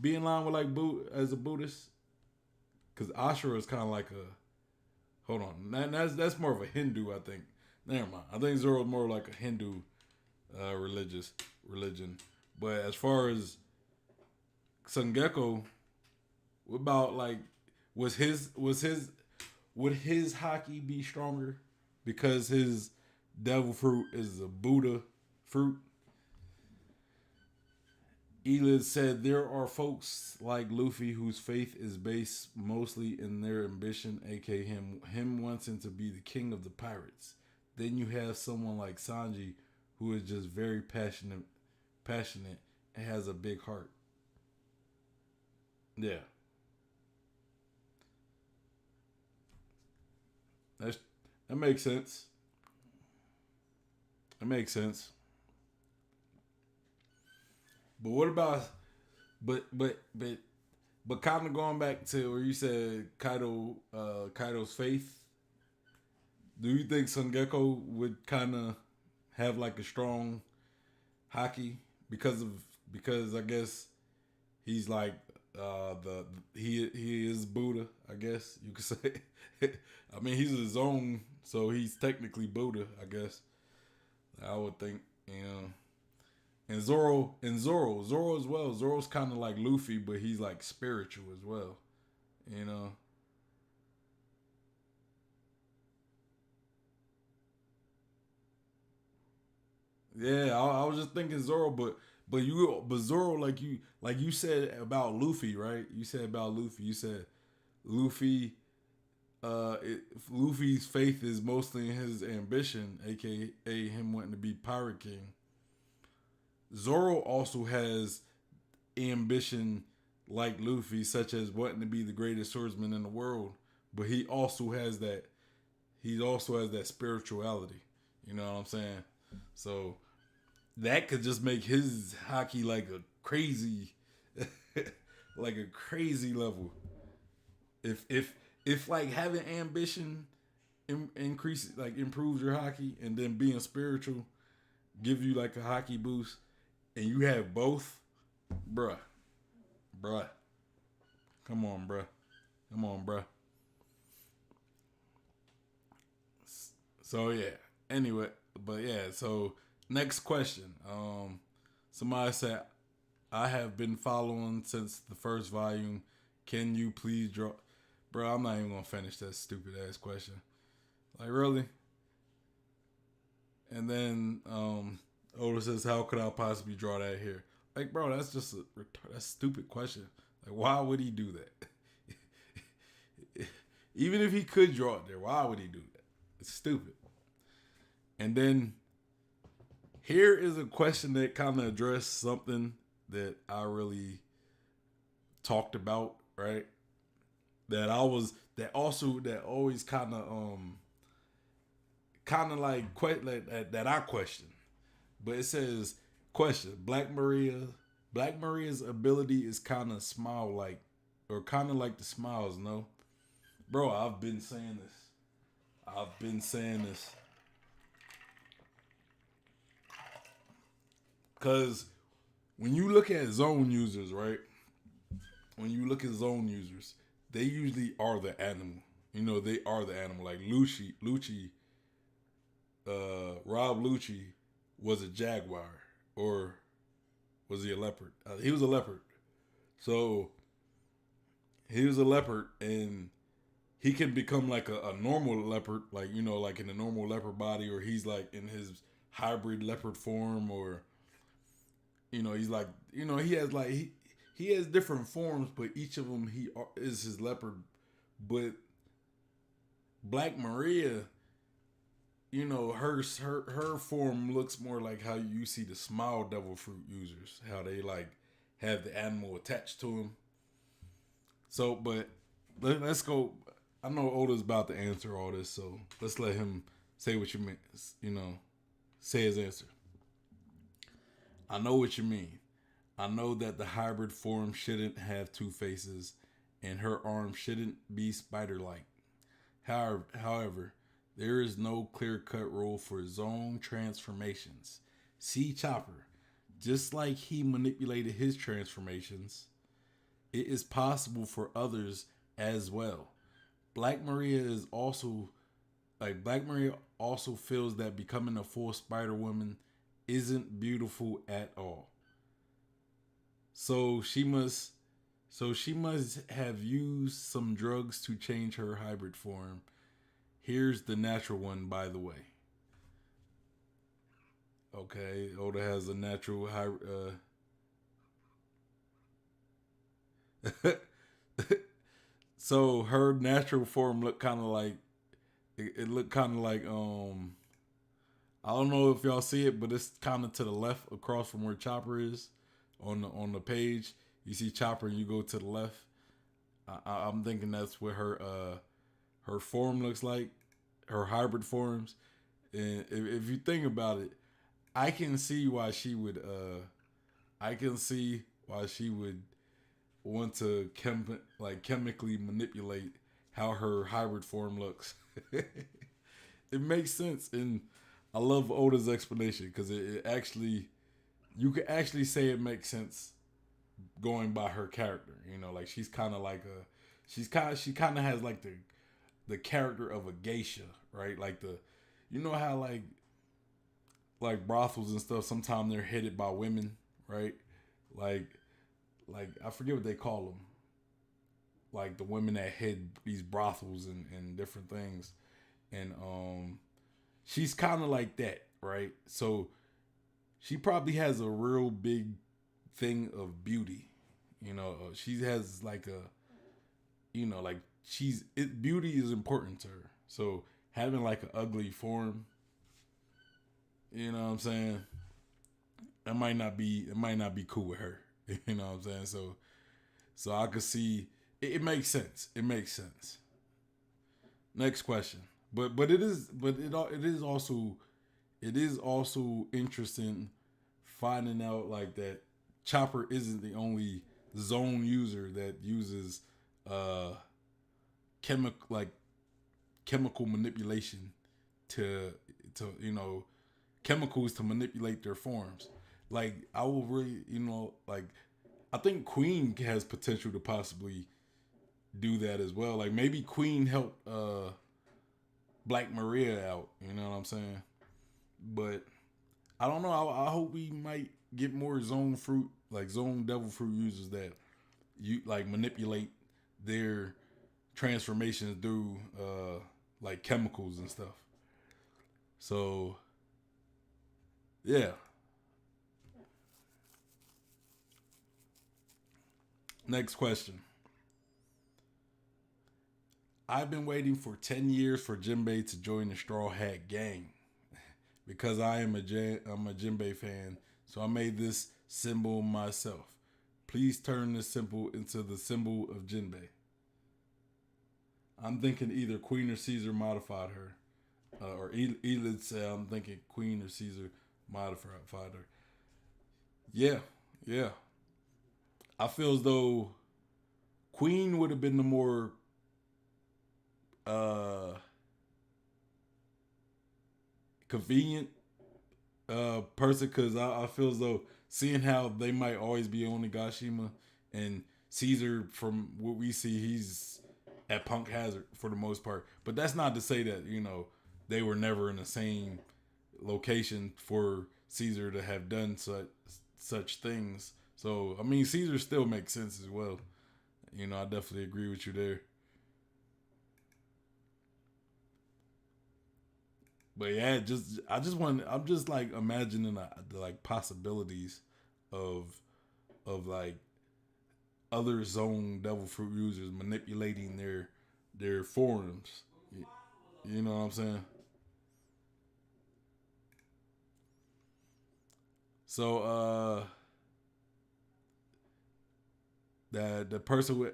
be in line with like as a Buddhist? Because Ashura is kind of like a, hold on, that's more of a Hindu, I think. Never mind. I think Zoro is more like a Hindu religion. But as far as Sungekko, what about like would his haki be stronger because his devil fruit is a Buddha fruit? Elid said there are folks like Luffy whose faith is based mostly in their ambition, aka him wanting to be the king of the pirates. Then you have someone like Sanji who is just very passionate and has a big heart. Yeah. That makes sense. That makes sense. But what about but kind of going back to where you said Kaido's faith, do you think Sungekko would kind of have like a strong haki because I guess he's like he is Buddha, I guess you could say. I mean, he's his own, so he's technically Buddha, I guess. I would think, you know. And Zoro as well. Zoro's kind of like Luffy, but he's like spiritual as well, you know. Yeah, I was just thinking Zoro, but Zoro, like you said about Luffy, right? You said about Luffy. You said Luffy, Luffy's faith is mostly in his ambition, aka him wanting to be Pirate King. Zoro also has ambition like Luffy, such as wanting to be the greatest swordsman in the world, but he also has that. He also has that spirituality. You know what I'm saying? So that could just make his haki like a crazy, like a crazy level. If like having ambition improves your haki, and then being spiritual give you like a haki boost, and you have both, bruh, come on, bruh. So yeah. Anyway, but yeah. So next question. Somebody said, "I have been following since the first volume. Can you please draw?" Bro, I'm not even gonna finish that stupid ass question. Like really? And then Oda says, "How could I possibly draw that here?" Like, bro, that's just that's a stupid question. Like, why would he do that? Even if he could draw it there, why would he do that? It's stupid. And then here is a question that kind of addressed something that I really talked about, right? That always kind of like that I question. But it says question: Black Maria's ability is kind of smile like, or kind of like the smiles. No, bro, I've been saying this. I've been saying this because when you look at zone users, right? When you look at zone users, they usually are the animal. You know, they are the animal. Like Rob Lucci was a jaguar, or was he a leopard? He was a leopard. So he was a leopard, and he can become like a normal leopard, like like in a normal leopard body, or he's like in his hybrid leopard form, or he's like he has like he has different forms, but each of them he is his leopard. But Black Maria, her form looks more like how you see the smile devil fruit users, how they like have the animal attached to them. So, but let's go. I know Oda's about to answer all this, so let's let him say what you mean. Say his answer. I know what you mean. I know that the hybrid form shouldn't have two faces, and her arm shouldn't be spider-like. However, there is no clear-cut rule for zone transformations. See Chopper. Just like he manipulated his transformations, it is possible for others as well. Black Maria is also Black Maria also feels that becoming a full Spider Woman isn't beautiful at all. So she must have used some drugs to change her hybrid form. Here's the natural one, by the way. Okay, Oda has a natural hybrid. So her natural form looked kind of like it looked kind of like I don't know if y'all see it, but it's kind of to the left across from where Chopper is on the page. You see Chopper, and you go to the left. I'm thinking that's what her form looks like, her hybrid forms. And if you think about it, I can see why she would. I can see why she would want to chemically manipulate how her hybrid form looks. It makes sense, and I love Oda's explanation because it actually, you could actually say it makes sense going by her character. Like she's kind of like she kind of has like the character of a geisha, right? Like how like brothels and stuff. Sometimes they're headed by women, right? Like I forget what they call them. Like the women that head these brothels and different things, and she's kind of like that, right? So she probably has a real big thing of beauty. She has like like beauty is important to her. So having like an ugly form, you know what I'm saying? It might not be cool with her. You know what I'm saying? So I could see it makes sense. It makes sense. Next question. It is also interesting finding out like that Chopper isn't the only zone user that uses uh chemical chemical manipulation to chemicals to manipulate their forms. Like I will really like I think Queen has potential to possibly do that as well. Like maybe Queen helped Black Maria out. You know what I'm saying? But I don't know. I hope we might get more zone fruit, like zone devil fruit users that you like manipulate their transformations through like chemicals and stuff. So yeah. Next question. I've been waiting for 10 years for Jinbei to join the Straw Hat Gang because I'm a Jinbei fan, so I made this symbol myself. Please turn this symbol into the symbol of Jinbei. I'm thinking either Queen or Caesar modified her. Or Elid said, I'm thinking Queen or Caesar modified her. Yeah, yeah. I feel as though Queen would have been the more uh, convenient person because I feel as though seeing how they might always be on Nagashima and Caesar, from what we see, he's at Punk Hazard for the most part. But that's not to say that, they were never in the same location for Caesar to have done such things. So, I mean, Caesar still makes sense as well. I definitely agree with you there. But yeah, I'm just like imagining the like possibilities of like other zone devil fruit users manipulating their forums. You know what I'm saying? So that the person who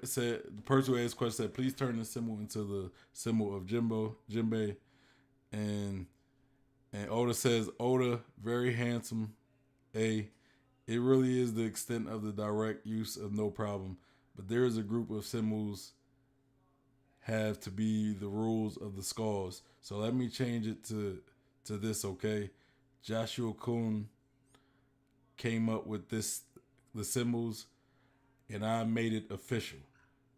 asked question said, please turn the symbol into the symbol of Jinbei, and Oda says, Oda, very handsome. It really is the extent of the direct use of no problem, but there is a group of symbols have to be the rules of the skulls. So let me change it to this, okay? Joshua Kun came up with the symbols, and I made it official.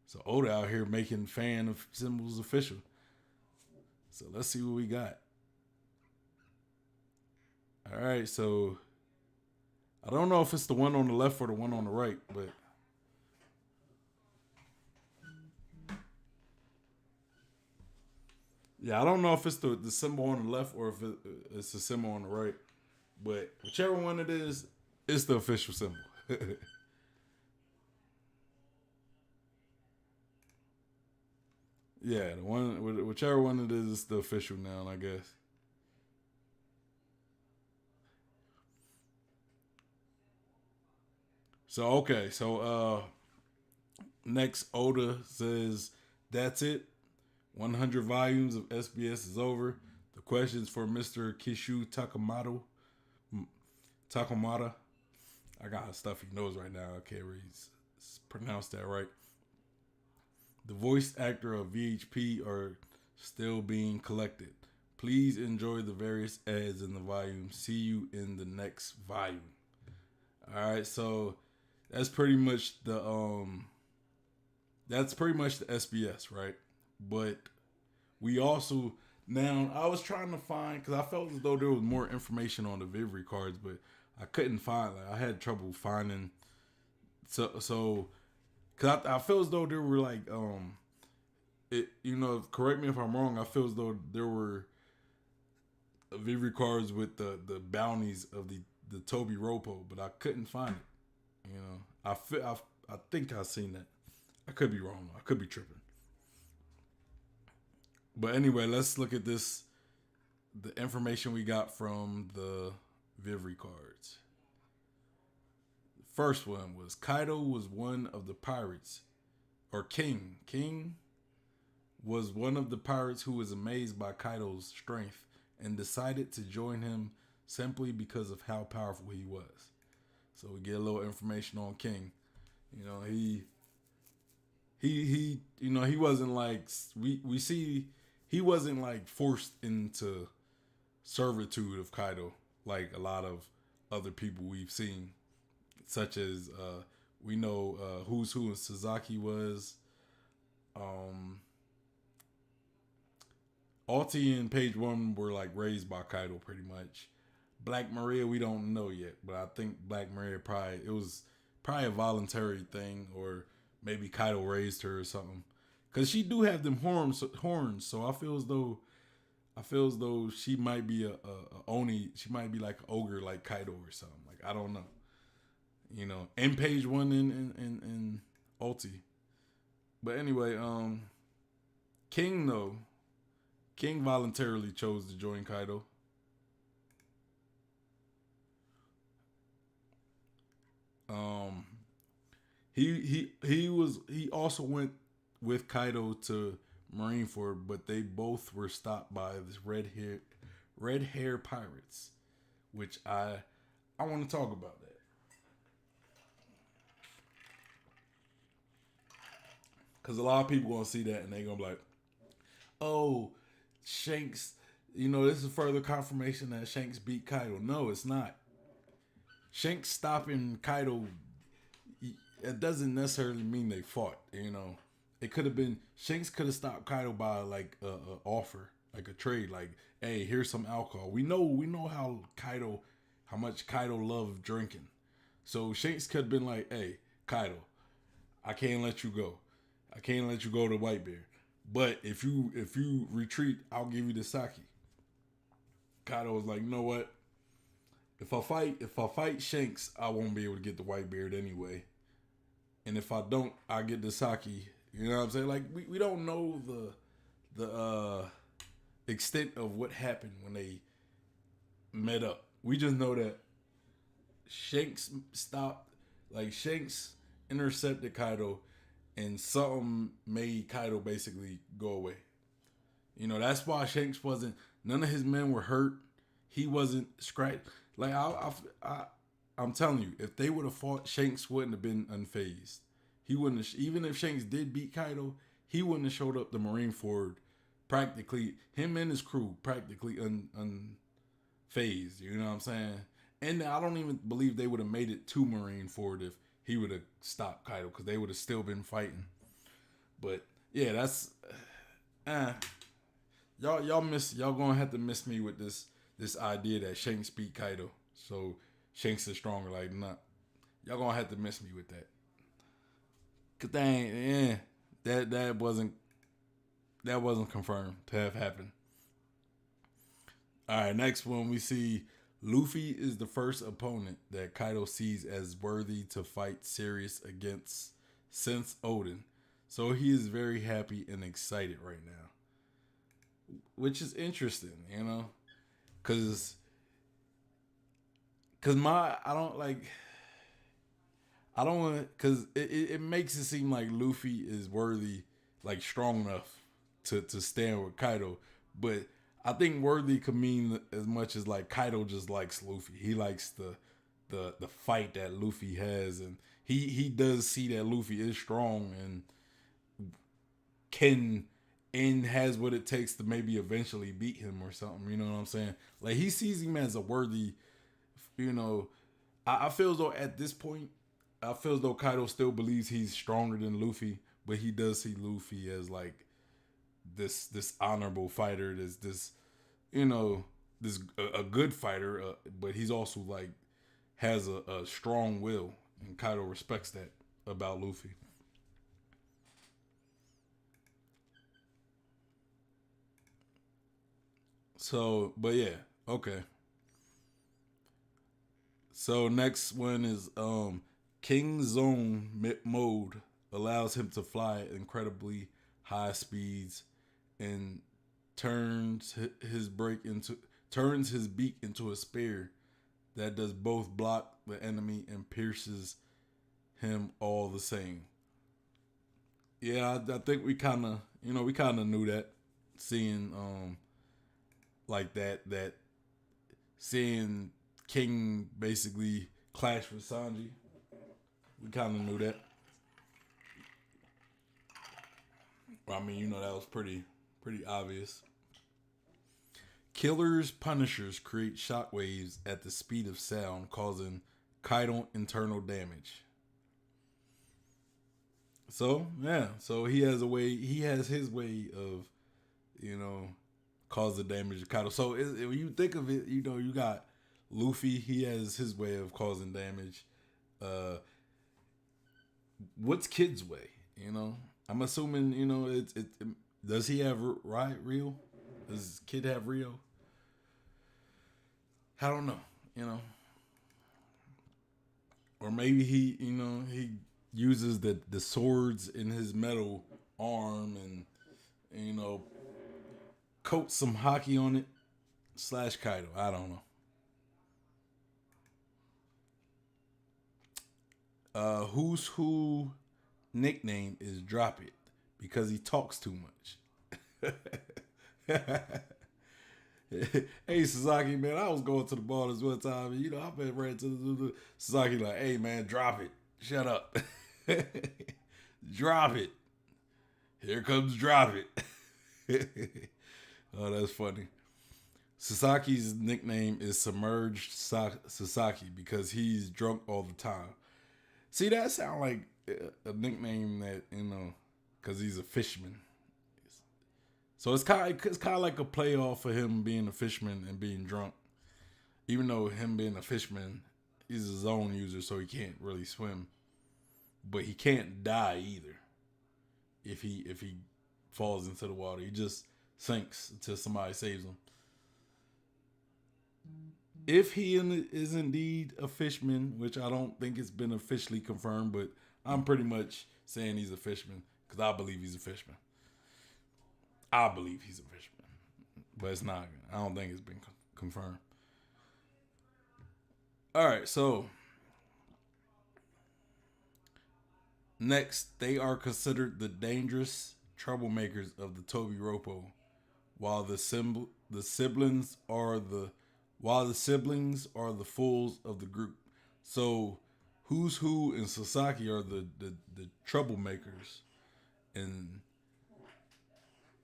So Oda out here making fan of symbols official. So let's see what we got. All right, so I don't know if it's the one on the left or the one on the right, but yeah, I don't know if it's the symbol on the left or if it's the symbol on the right. But whichever one it is, it's the official symbol. Yeah, the one, whichever one it is, it's the official now, I guess. So okay, so next Oda says that's it. 100 volumes of SBS is over. The questions for Mr. Kishu Takamata. I got a stuffy nose right now. I can't really pronounce that right. The voice actor of VHP are still being collected. Please enjoy the various ads in the volume. See you in the next volume. All right, so that's pretty much the SBS, right? But we also now I was trying to find because I felt as though there was more information on the Vivre cards, but I couldn't find. Like, I had trouble finding. So because I feel as though there were like correct me if I'm wrong. I feel as though there were Vivre cards with the bounties of the Toby Ropo, but I couldn't find it. I think I've seen that. I could be wrong. I could be tripping. But anyway, let's look at this. The information we got from the Vivre cards. The first one was Kaido was one of the pirates, or King. King was one of the pirates who was amazed by Kaido's strength and decided to join him simply because of how powerful he was. So we get a little information on King. He wasn't like we see he wasn't like forced into servitude of Kaido like a lot of other people we've seen, such as we know who's who in Sasaki was. Um, Alti and Page One were like raised by Kaido pretty much. Black Maria, we don't know yet, but I think Black Maria it was probably a voluntary thing, or maybe Kaido raised her or something. Cause she do have them horns. So I feel as though she might be a Oni. She might be like an ogre, like Kaido or something. Like I don't know, And Page One and Ulti. But anyway, King voluntarily chose to join Kaido. He also went with Kaido to Marineford, but they both were stopped by this red hair pirates, which I want to talk about that. Because a lot of people gonna see that and they gonna be like, oh, Shanks, this is further confirmation that Shanks beat Kaido. No, it's not. Shanks stopping Kaido, it doesn't necessarily mean they fought. It could have been Shanks could have stopped Kaido by like a offer, like a trade, like, hey, here's some alcohol. We know how much Kaido loved drinking. So Shanks could have been like, hey, Kaido, I can't let you go. I can't let you go to Whitebeard. But if you retreat, I'll give you the sake. Kaido was like, you know what? If I fight Shanks, I won't be able to get the Whitebeard anyway. And if I don't, I get the sake. You know what I'm saying? Like we don't know the extent of what happened when they met up. We just know that Shanks intercepted Kaido, and something made Kaido basically go away. That's why Shanks wasn't. None of his men were hurt. He wasn't scratched. Like I'm telling you, if they would have fought, Shanks wouldn't have been unfazed. He wouldn't have, even if Shanks did beat Kaido, he wouldn't have showed up to Marineford practically, him and his crew practically unfazed. You know what I'm saying? And I don't even believe they would have made it to Marineford if he would have stopped Kaido, because they would have still been fighting. But yeah, that's y'all gonna have to miss me with this idea that Shanks beat Kaido, so Shanks is stronger. Like, nah, y'all gonna have to miss me with that. Cause that wasn't confirmed to have happened. All right, next one we see Luffy is the first opponent that Kaido sees as worthy to fight serious against since Odin. So he is very happy and excited right now, which is interesting, because I don't want to, because it makes it seem like Luffy is worthy, like strong enough to stand with Kaido. But I think worthy could mean as much as like Kaido just likes Luffy. He likes the fight that Luffy has, and he does see that Luffy is strong and has what it takes to maybe eventually beat him or something. You know what I'm saying? Like, he sees him as a worthy, I feel as though at this point, Kaido still believes he's stronger than Luffy, but he does see Luffy as like this honorable fighter, this a good fighter, but he's also like has a strong will, and Kaido respects that about Luffy. So, but yeah, okay. So next one is King Zone mode allows him to fly at incredibly high speeds and turns his beak into a spear that does both block the enemy and pierces him all the same. Yeah, I think we kind of knew that, seeing like that seeing King basically clash with Sanji. We kind of knew that. I mean, that was pretty obvious. Killer's Punishers create shockwaves at the speed of sound, causing Kaido internal damage. So, yeah. So he has his way of, cause the damage to Kaido. So when you think of it, you got Luffy. He has his way of causing damage. What's Kid's way? I'm assuming does he have Rio? Does Kid have Rio? I don't know. Or maybe he uses the swords in his metal arm and coat some hockey on it / Kaido. I don't know. Who's who nickname is Drop It because he talks too much. Hey Sasaki, man, I was going to the bar this one time, and I been right to the Sasaki like, hey man, drop it, shut up, drop it. Here comes drop it. Oh, that's funny. Sasaki's nickname is Submerged Sasaki because he's drunk all the time. See, that sounds like a nickname that because he's a fisherman. So it's kind of like a play off for him being a fisherman and being drunk. Even though him being a fisherman, he's his own user, so he can't really swim. But he can't die either. If he falls into the water, he just sinks until somebody saves him. If he is indeed a fisherman, which I don't think it's been officially confirmed, but I'm pretty much saying he's a fisherman because I believe he's a fisherman. I believe he's a fisherman, but it's not. I don't think it's been confirmed. All right, so next, they are considered the dangerous troublemakers of the Toby Roppo, while the siblings are the fools of the group. So, who's who and Sasaki are the troublemakers, and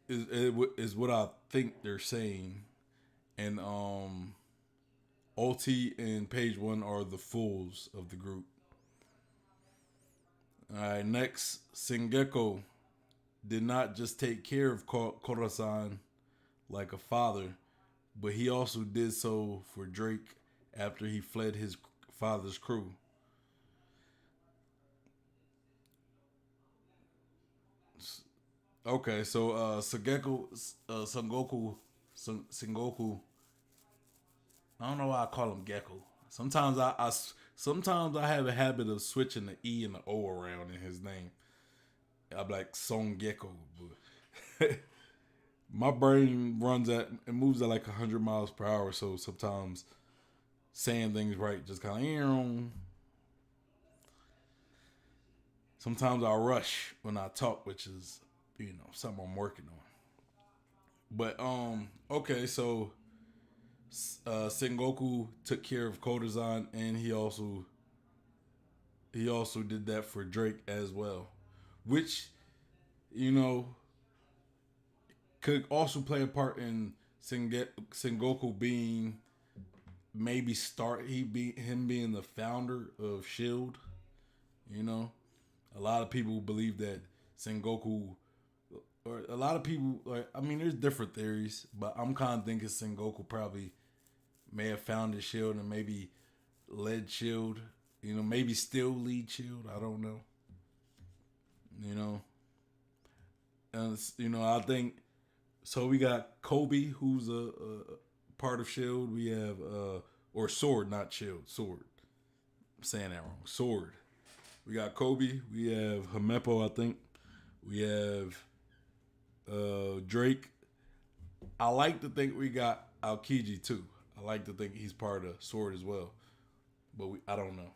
is what I think they're saying, and OT and Page One are the fools of the group. All right, next, Sengeko did not just take care of Korasan like a father, but he also did so for Drake after he fled his father's crew. Okay, so Sengoku, I don't know why I call him Gecko. Sometimes I have a habit of switching the E and the O around in his name. I'm like Son Gecko, but my brain moves at like 100 miles per hour. So sometimes saying things right just kind of. Sometimes I rush when I talk, which is something I'm working on. But okay, so Sengoku took care of Kodazan, and he also did that for Drake as well, which could also play a part in Sengoku being him being the founder of Shield. A lot of people believe that Sengoku, or a lot of people there's different theories, but I'm kind of thinking Sengoku probably may have founded Shield and maybe led Shield. Maybe still lead Shield. I don't know. And I think so. We got Kobe, who's a part of Shield. We have or Sword, not Shield. Sword. I'm saying that wrong. Sword. We got Kobe. We have Hamepo, I think. We have Drake. I like to think we got Aokiji too. I like to think he's part of Sword as well, but I don't know.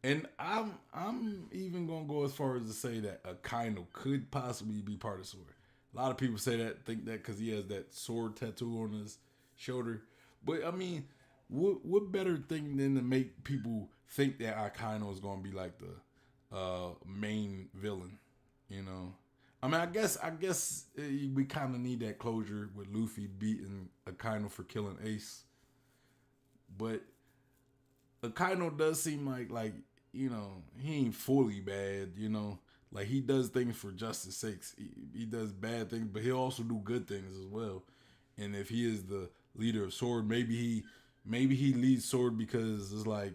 And I'm even gonna go as far as to say that Akainu could possibly be part of Sword. A lot of people think that because he has that sword tattoo on his shoulder. But what better thing than to make people think that Akainu is gonna be like the main villain? I guess we kind of need that closure with Luffy beating Akainu for killing Ace. But Akainu does seem like he ain't fully bad. Like he does things for justice sakes. He does bad things, but he'll also do good things as well. And if he is the leader of Sword, maybe he leads Sword because it's like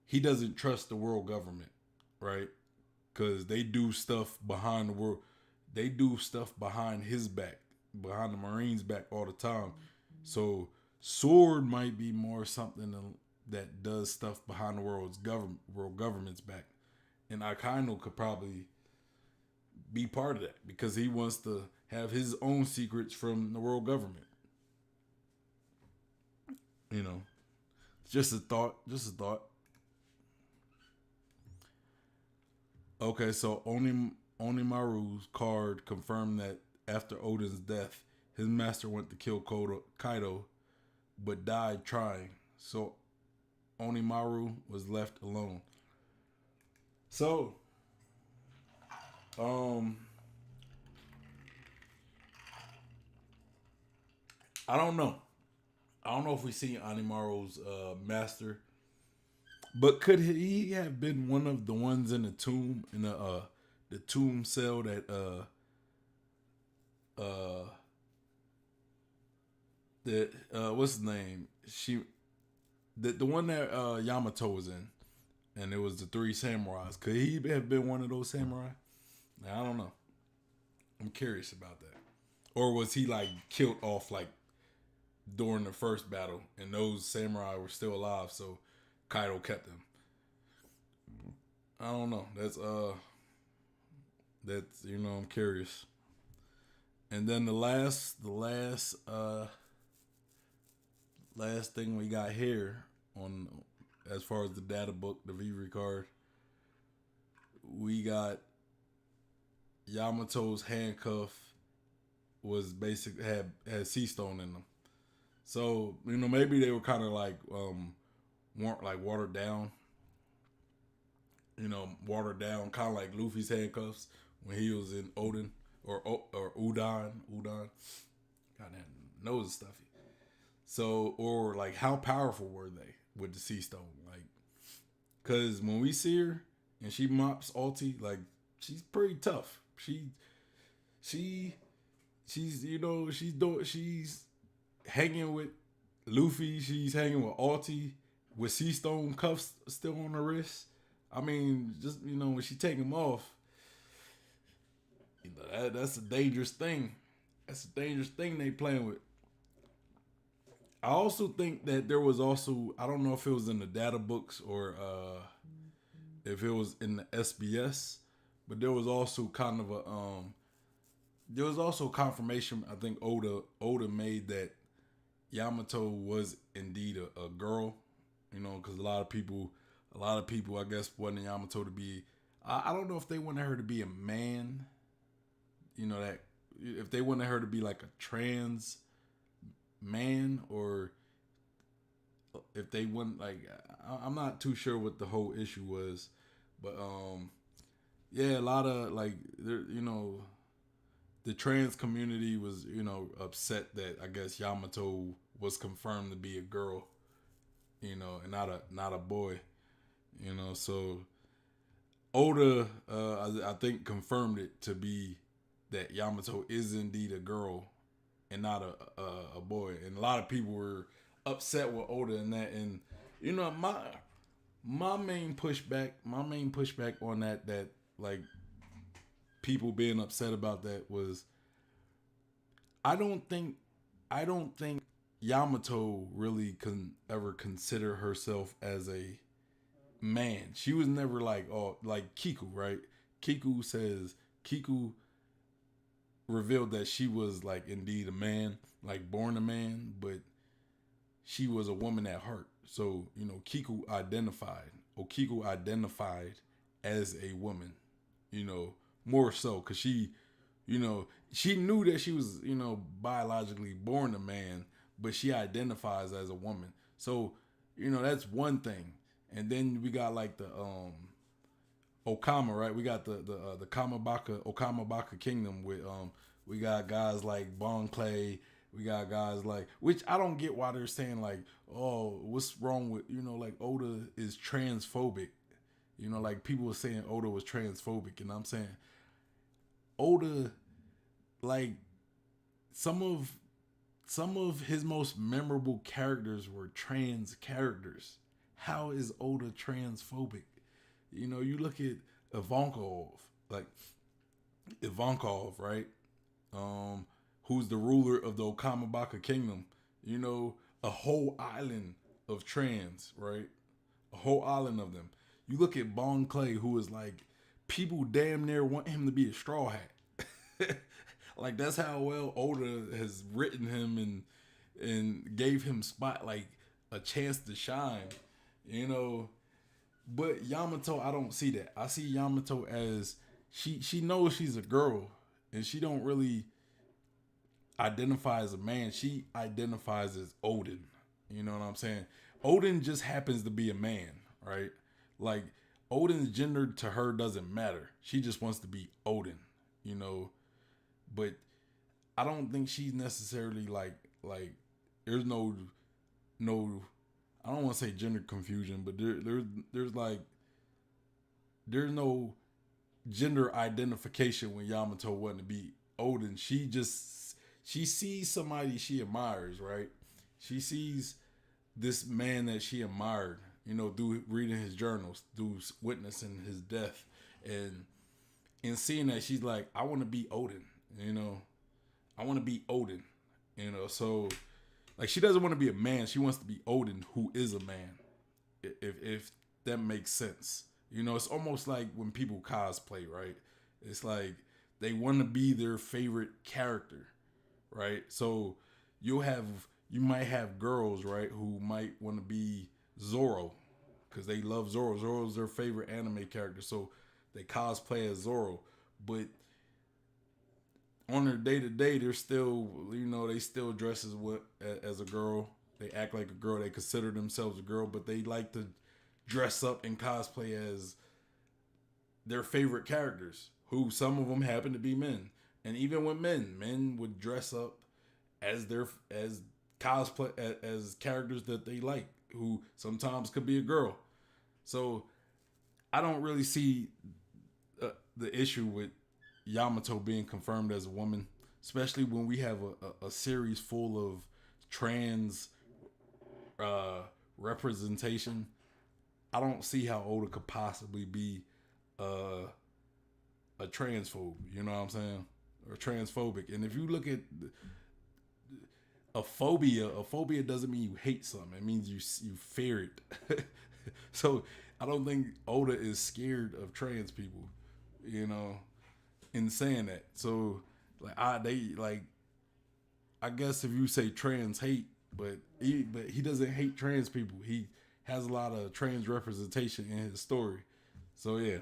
he doesn't trust the world government, right? Because they do stuff behind the world. They do stuff behind his back, behind the Marines' back all the time. So Sword might be more something that does stuff behind the world government's back, and Akainu could probably be part of that because he wants to have his own secrets from the world government. You know, just a thought. Just a thought. Okay, so Onimaru's card confirmed that after Oden's death, his master went to kill Kaido, but died trying. So Onimaru was left alone. So, I don't know. I don't know if we see Onimaru's master, but could he have been one of the ones in the tomb in the tomb cell that what's his name? The one that Yamato was in, and it was the three samurais. Could he have been one of those samurai? I don't know. I'm curious about that. Or was he like killed off like during the first battle, and those samurai were still alive, so Kaido kept them? I don't know. That's I'm curious. And then the last thing we got here on as far as the data book, the Vivre card, we got Yamato's handcuff was basically had sea stone in them. So, maybe they were kind of like weren't like watered down. Watered down, kind of like Luffy's handcuffs when he was in Oden or Udon. Goddamn nose is stuffy. So, or like, how powerful were they with the sea stone? Like, cause when we see her and she mops Ulti, like, she's pretty tough. She's hanging with Luffy. She's hanging with Ulti with sea stone cuffs still on her wrist. I mean, just when she take them off, that's a dangerous thing. That's a dangerous thing they playing with. I also think that there was also, I don't know if it was in the data books or if it was in the SBS, but there was also kind of there was also confirmation. I think Oda made that Yamato was indeed a girl, because a lot of people, I guess, wanted Yamato to be. I don't know if they wanted her to be a man. That if they wanted her to be like a trans man, or if they wouldn't, like, I'm not too sure what the whole issue was, but yeah, a lot of like the trans community was upset that I guess Yamato was confirmed to be a girl, and not a boy, so Oda I think confirmed it to be that Yamato is indeed a girl and not a boy, and a lot of people were upset with Oda and that, and my main pushback on that like people being upset about that was I don't think Yamato really ever consider herself as a man. She was never like Kiku, right? Kiku revealed that she was like indeed a man, like born a man, but she was a woman at heart. So, Kiku identified as a woman, more so because she knew that she was, biologically born a man, but she identifies as a woman. So, that's one thing. And then we got like the Okama, right? We got the Okamabaka Kingdom with we got guys like Bon Clay. We got guys like, which I don't get why they're saying like, oh, what's wrong with like Oda is transphobic. You know, like people were saying Oda was transphobic, and I'm saying Oda, like some of his most memorable characters were trans characters. How is Oda transphobic? You know, you look at Ivankov, like Ivankov, right? Who's the ruler of the Okamabaka Kingdom? You know, a whole island of trans, right? A whole island of them. You look at Bon Clay, who is like, people damn near want him to be a straw hat. Like that's how well Oda has written him and gave him spot like a chance to shine, you know. But Yamato, I don't see that. I see Yamato as she knows she's a girl and she don't really identify as a man. She identifies as Odin. You know what I'm saying? Odin just happens to be a man, right? Like Odin's gender to her doesn't matter. She just wants to be Odin, you know. But I don't think she's necessarily like there's no I don't want to say gender confusion, but there's no gender identification when Yamato wanted to be Odin. She sees somebody she admires, right? She sees this man that she admired, you know, through reading his journals, through witnessing his death, and in seeing that, she's like, I want to be Odin, you know, I want to be Odin, you know. So like she doesn't want to be a man, she wants to be Odin, who is a man. If that makes sense, you know, it's almost like when people cosplay, right? It's like they want to be their favorite character, right? So you might have girls, right, who might want to be Zoro because they love Zoro. Zoro's their favorite anime character, so they cosplay as Zoro. But on their day to day, they're still, you know, they still dress as a girl. They act like a girl. They consider themselves a girl, but they like to dress up and cosplay as their favorite characters, who some of them happen to be men. And even with men would dress up as cosplay as characters that they like, who sometimes could be a girl. So I don't really see the issue with Yamato being confirmed as a woman, especially when we have a series full of trans representation. I don't see how Oda could possibly be a transphobe. You know what I'm saying? Or transphobic. And if you look at a phobia doesn't mean you hate something. It means you fear it. So I don't think Oda is scared of trans people, you know, in saying that. So I guess if you say trans hate, but he doesn't hate trans people. He has a lot of trans representation in his story. So yeah.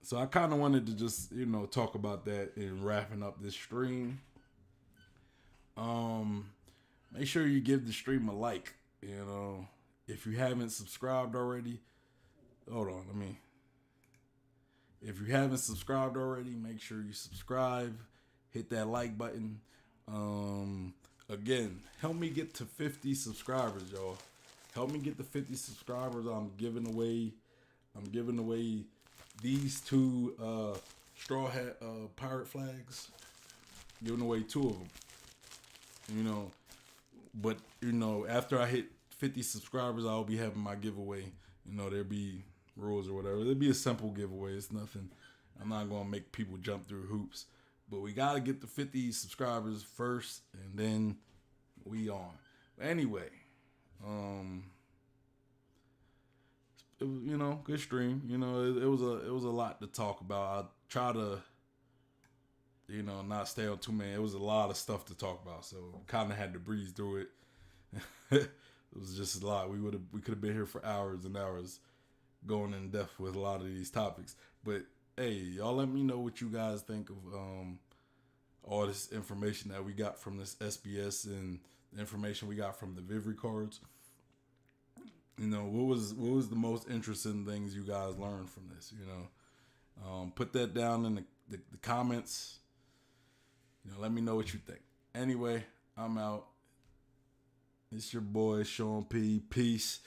So I kind of wanted to just, you know, talk about that in wrapping up this stream. Make sure you give the stream a like. You know, if you haven't subscribed already, hold on, if you haven't subscribed already, make sure you subscribe. Hit that like button. Again, help me get to 50 subscribers, y'all. Help me get to 50 subscribers. I'm giving away these two straw hat pirate flags. Giving away 2 of them. You know, but you know, after I hit 50 subscribers, I'll be having my giveaway. You know, there'll be rules or whatever. It'll be a simple giveaway. It's nothing. I'm not gonna make people jump through hoops. But we gotta get the 50 subscribers first, and then we on. But anyway, it was, you know, good stream. You know, it was a lot to talk about. I try to, you know, not stay on too many. It was a lot of stuff to talk about, so kind of had to breeze through it. It was just a lot. We could have been here for hours and hours, going in depth with a lot of these topics. But hey, y'all, let me know what you guys think of all this information that we got from this SBS and the information we got from the Vivre cards. You know, what was the most interesting things you guys learned from this? You know, put that down in the comments. You know, let me know what you think. Anyway, I'm out. It's your boy Sean P. Peace.